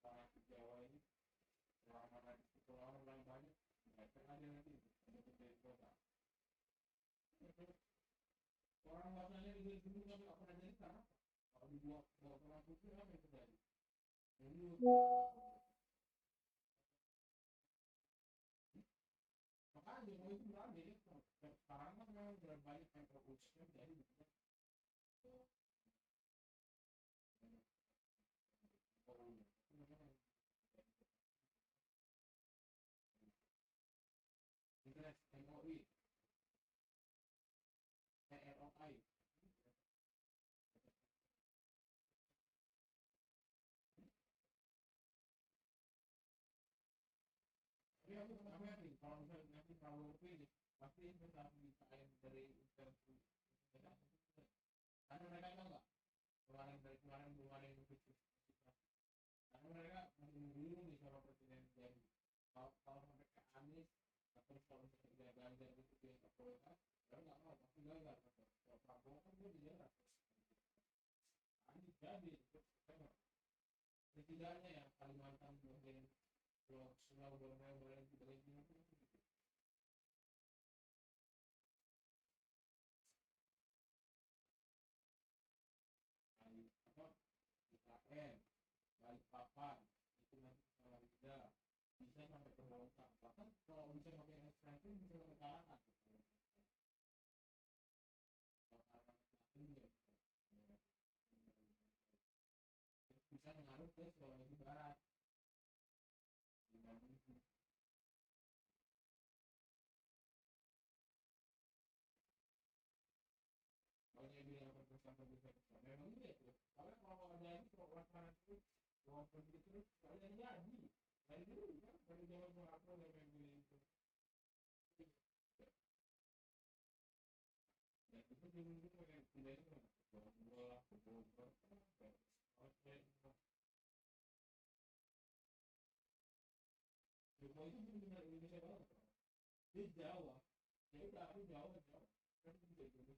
orang Jawa ini orang mana itu orang banyak, mereka ada nanti untuk dari kota. Orang bahasanya di dulu kan nggak pernah jadi karena kalau dibuat bawa orang putih apa yang terjadi? Makanya Jokowi itu berani sekarang kan memang banyak yang produksinya jadi internet MOI, ROI. Tapi aku pertama nih, kalau misalnya nanti kalau pilih, pasti investasi dari investasi. Karena mereka tahu nggak, kemarin belum ada yang bisnis. Karena mereka masih dulu nih sama presiden jadi. Kalau mereka Anies, atau kalau misalnya Ganjar itu dia pemerintah, mereka nggak mau, pasti gagal. Kalau Prabowo kan dia di daerah. Anies jadi, setidaknya ya Kalimantan mungkin Sulawesi boleh kita lagi apa IKN, Balikpapan itu nanti Samarinda bisa sampai ke Bangka. Bahkan kalau bisa pakai ekstensi bisa ke Karakan. Bisa mengaruh ke Sulawesi Barat. Kalau dia bilang bersama bisa memang iya tuh. Kalau ada ini kalau wacana itu kalau pergi terus kalau jadi dari dulu kan dari zaman Soeharto yang begini itu. Dan itu dulu itu yang tidak itu bola Jokowi itu benar Indonesia banget. Dia Jawa, ya udah aku Jawa kan juga itu.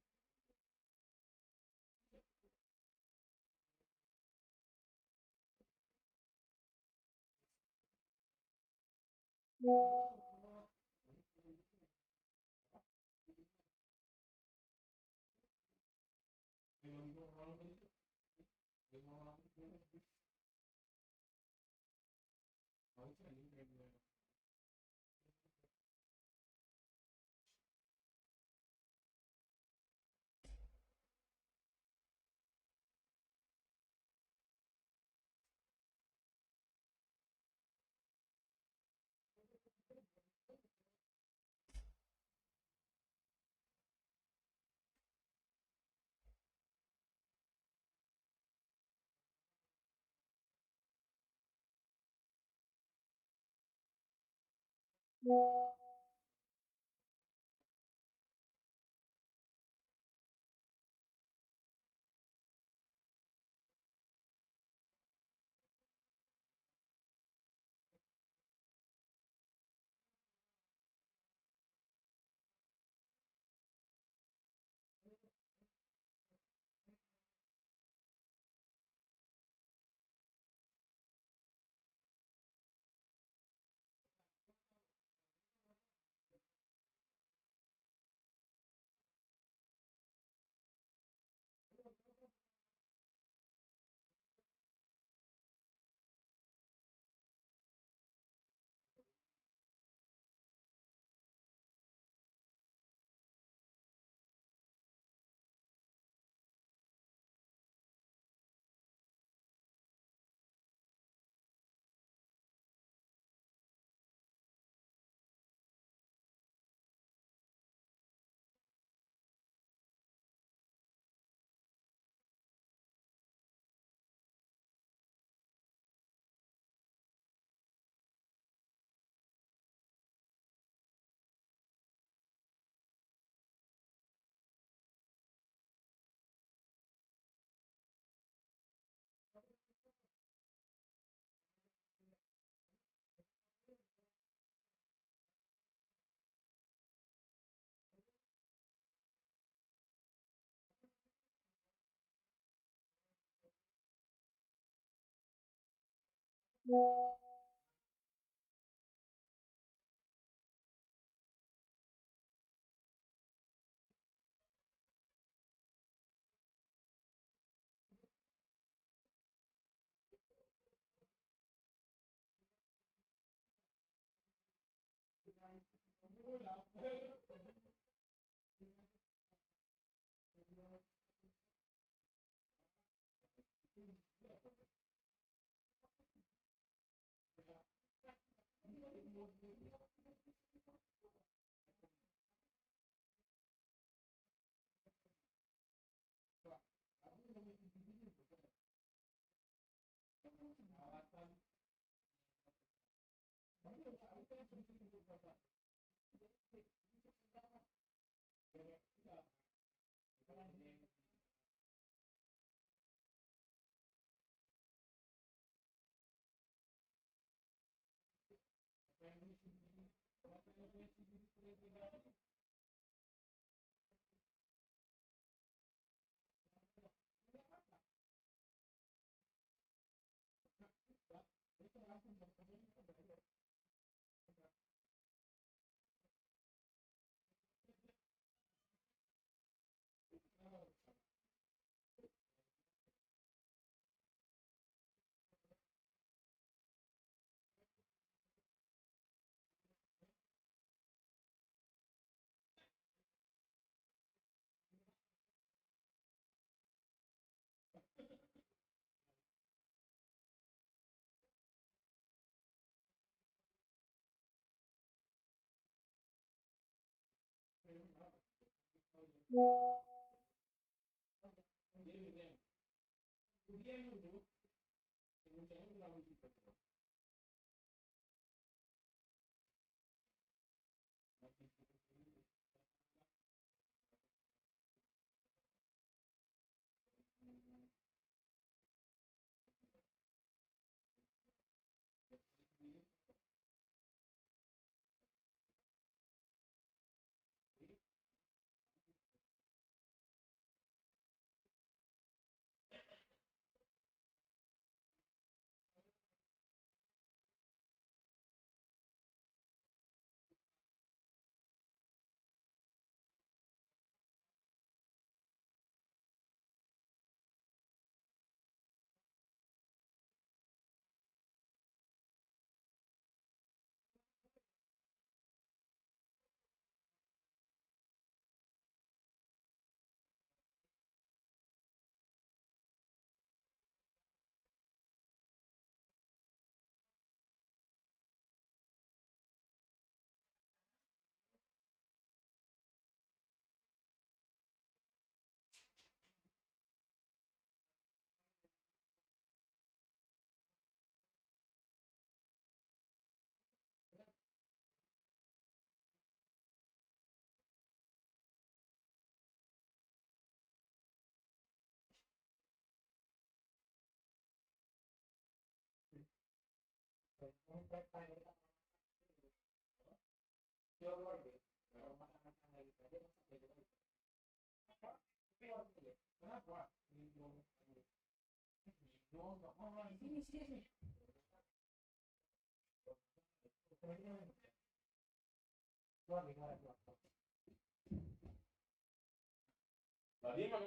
Tadi emang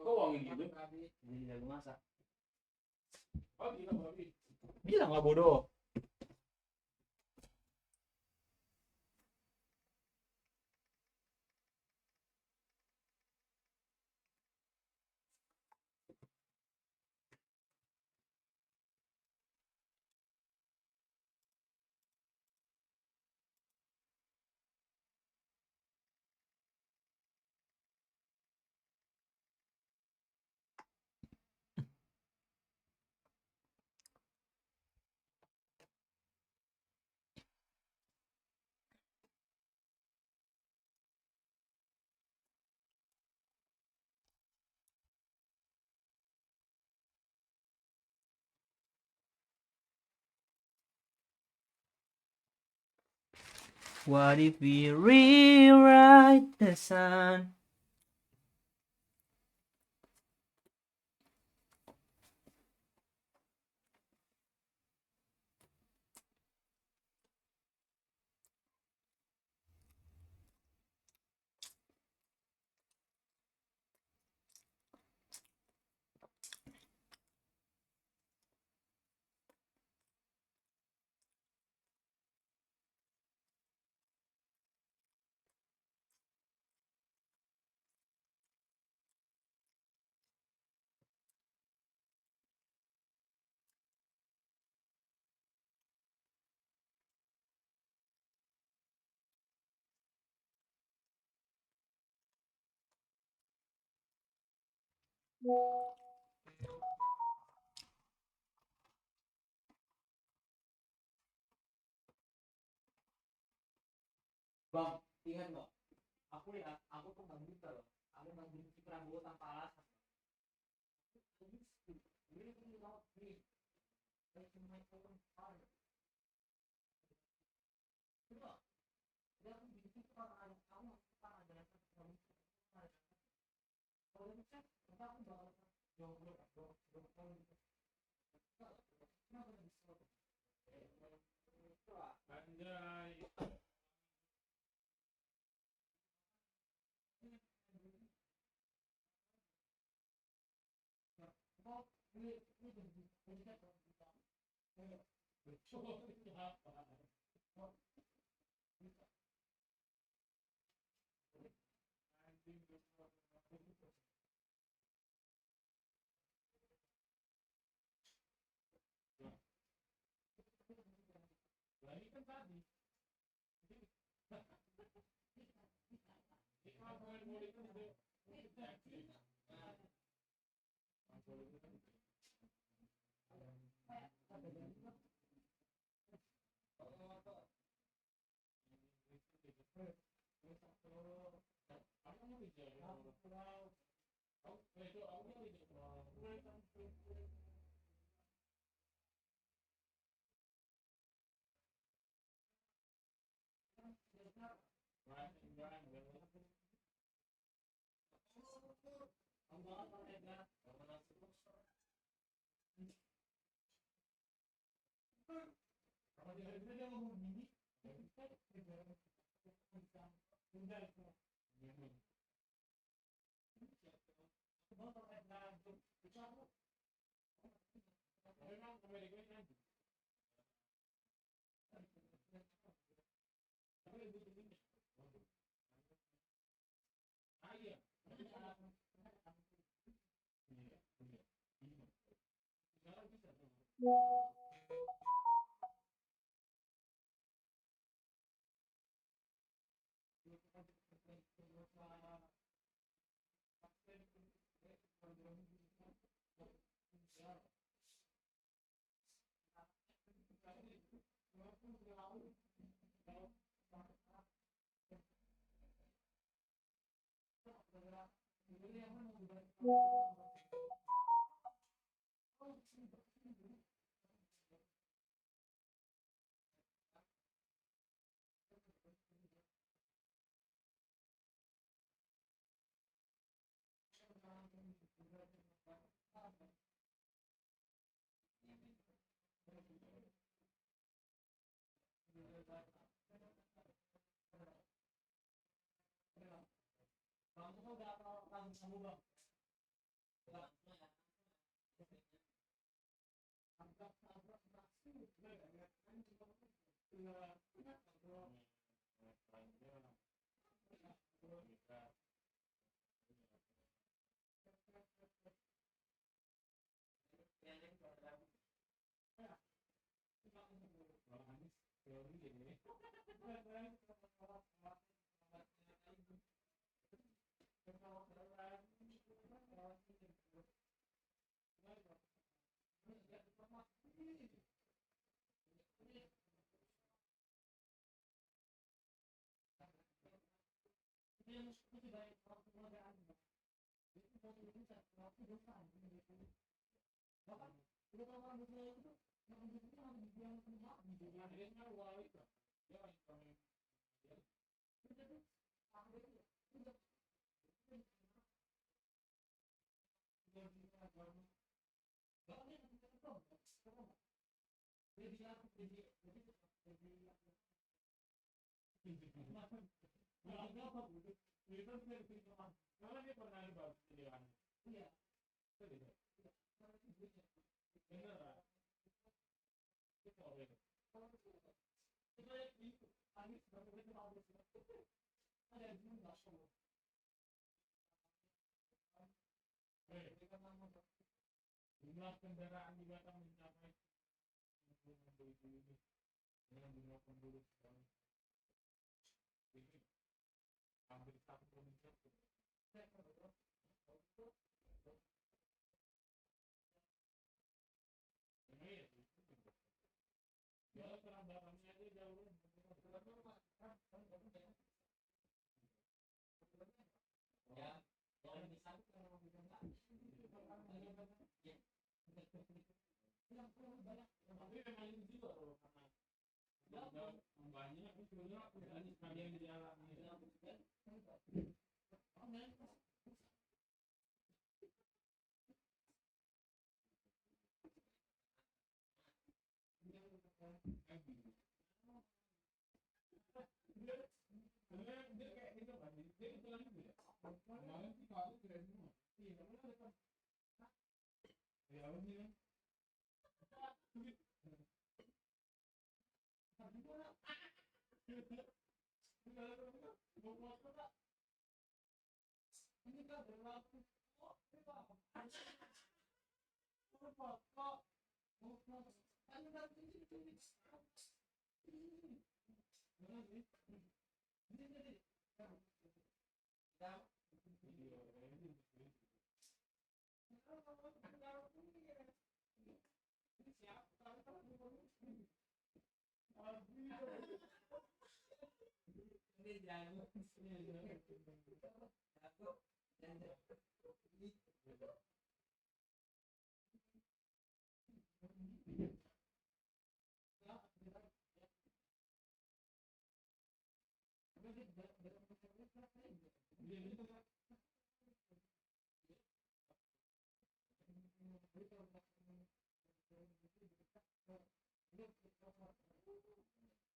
kok wangi gitu? Jadi jago masak. Oh, gila babi. Bilang lah bodoh. What if we rewrite the sun? Bang, ingat nggak? Aku tuh nggak bisa loh. Aku nggak benci Prabowo tanpa alasan. Anjay. Betul itu apa? Anjing betul. Lah ini kan tadi. Iklan pemain bola itu aktif. Jumlah kendaraan di Batam mencapai 60.000 unit dengan jumlah penduduk sekarang ini hampir satu provinsi. Iya sih. Ya, Batamnya aja jauh. Tapi memang itu juga loh, karena banyak sebenarnya banyak sekali yang dialami. Dia kayak gitu kan, dia itu lagi ya. Kemarin sih kalau keren semua. Iya, kamu ada ya ini kan. Ini kan berlaku.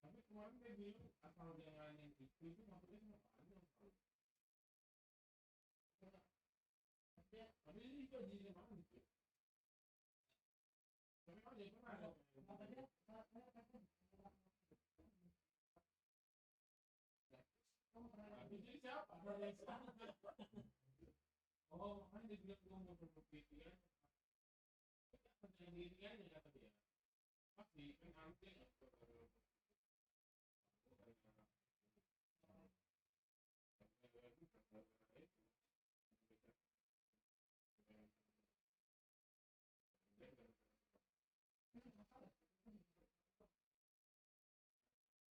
Tapi kemarin dia bilang asal jangan yang itu maksudnya semua panjang. Tapi ini kok jadi mana gitu? Tapi kan dia pernah tapi dia siapa? Oh, makanya dia bilang gue mau berbukti kan? Percaya diri aja kata dia. Pasti kan nanti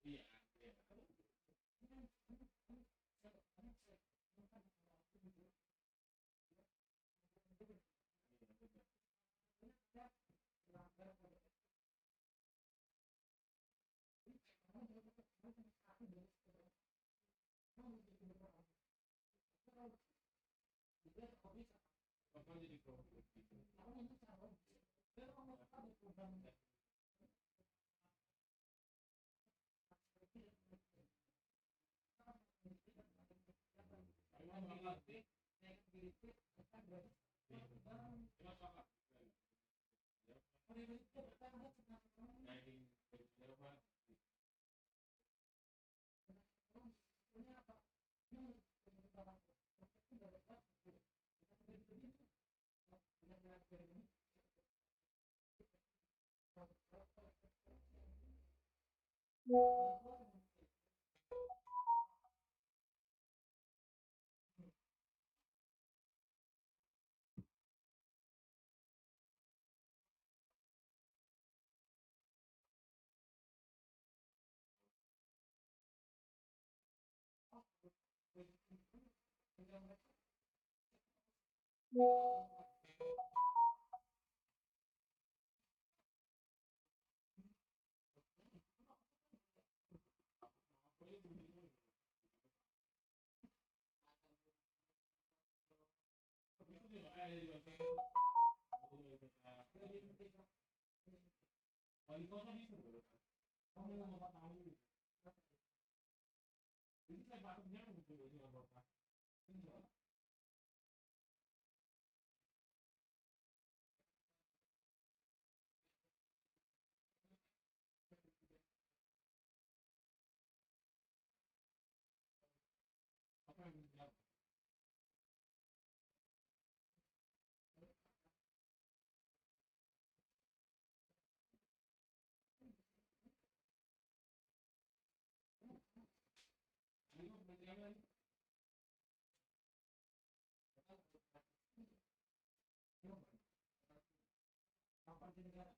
iya, iya. Bapak jadi problem gitu. Emang ngerti? Kenapa Kak? Wali kota itu kamu mau tahu ini saya barunya gitu ini apa apa yang bilang ini berjalan apa sih negara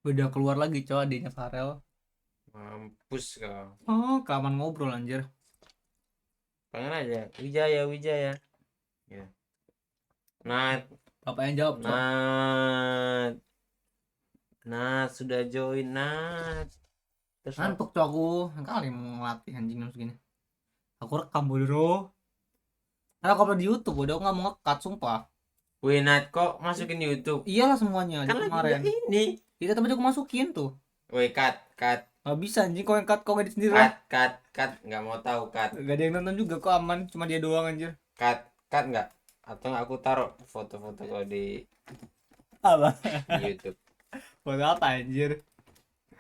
Udah keluar lagi cow adiknya Farel. Mampus kau. Oh, kelamaan ngobrol anjir. Pengen aja Wijaya Wijaya ya. Nat Bapak yang jawab cow. Nat sudah join Nat. Terus Ngantuk cow aku. Kali mau ngelatih anjing jam segini. Aku rekam bro. Karena kalau di YouTube udah aku nggak mau ngekat sumpah. wih Nat kok masukin YouTube Iyalah semuanya kan di lagi kemarin. nggak ini. Kita tapi aku masukin tuh. Wih cut Gak bisa anjing kau yang cut kau edit sendiri lah. cut nggak mau tahu cut Gak ada yang nonton juga kok aman. Cuma dia doang anjir. cut nggak atau nggak aku taruh foto-foto kau di Apa? YouTube. Buat apa anjir?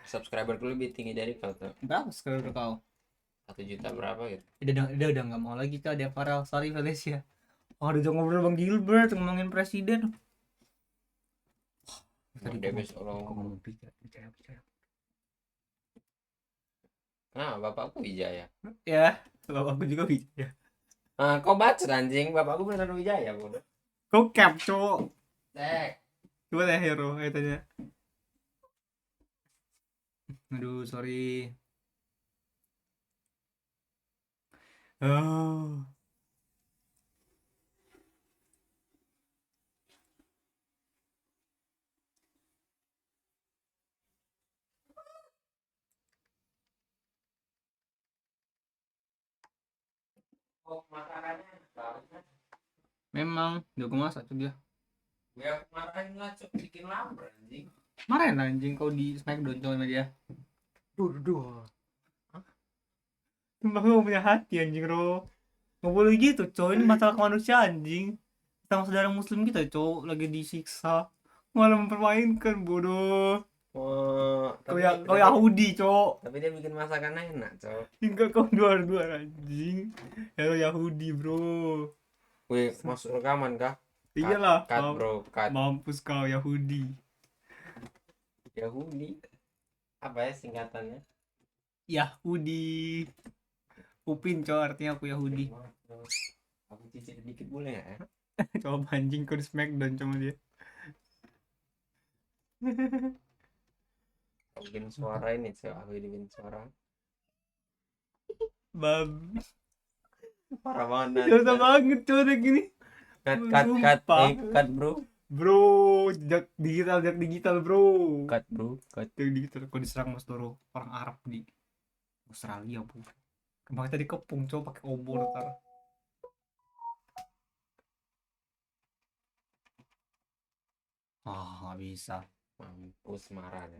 Subscriberku lebih tinggi dari kau tuh. Berapa sekarang kau? 1 juta berapa gitu. Udah nggak mau lagi kak dia Farel. Sorry Felicia. Oh udah ngobrol Bang Gilbert ngomongin presiden. Dia besok ngomong bicara. Nah bapakku Wijaya. Ya, bapakku juga bisa. Ah kau baca anjing bapakku beneran Wijaya bodoh. Kau cap cowok. Cek. Coba tanya hero tanya. Aduh sorry. Oh. Oh makanannya banget. Memang udah aku masak tuh dia. Ya marahin lah cok bikin lapar anjing. Marahin anjing kau di Smackdown cowok sama dia. Duh. Sumpah kau punya hati anjing Ro. Nggak boleh gitu cowok ini masalah kemanusiaan anjing. Sama saudara muslim kita cowok lagi disiksa. Malah mempermainkan bodoh. Oh, Kau Yahudi cowok. tapi dia bikin masakan enak cok. Hingga kau dua anjing. Hero Yahudi bro. Wih masuk rekaman kah? Iyalah. Cut bro cut. Mampus kau Yahudi. Yahudi apa ya singkatannya? Yahudi. Upin cowok artinya aku Yahudi. Aku cicip dikit boleh nggak ya? Coba anjing kau di Smackdown sama dia. Aku bikin suara ini cok. Aku bikin suara Bab. parah banget. Dosa banget cowok udah gini. Cut cut bro. Bro, jejak digital bro. Cut bro cut. Jejak digital kau diserang Mas Doro orang Arab di Australia bro. Kemarin tadi kepung coba pakai obor ntar. Ah nggak bisa. Mampus marah ya.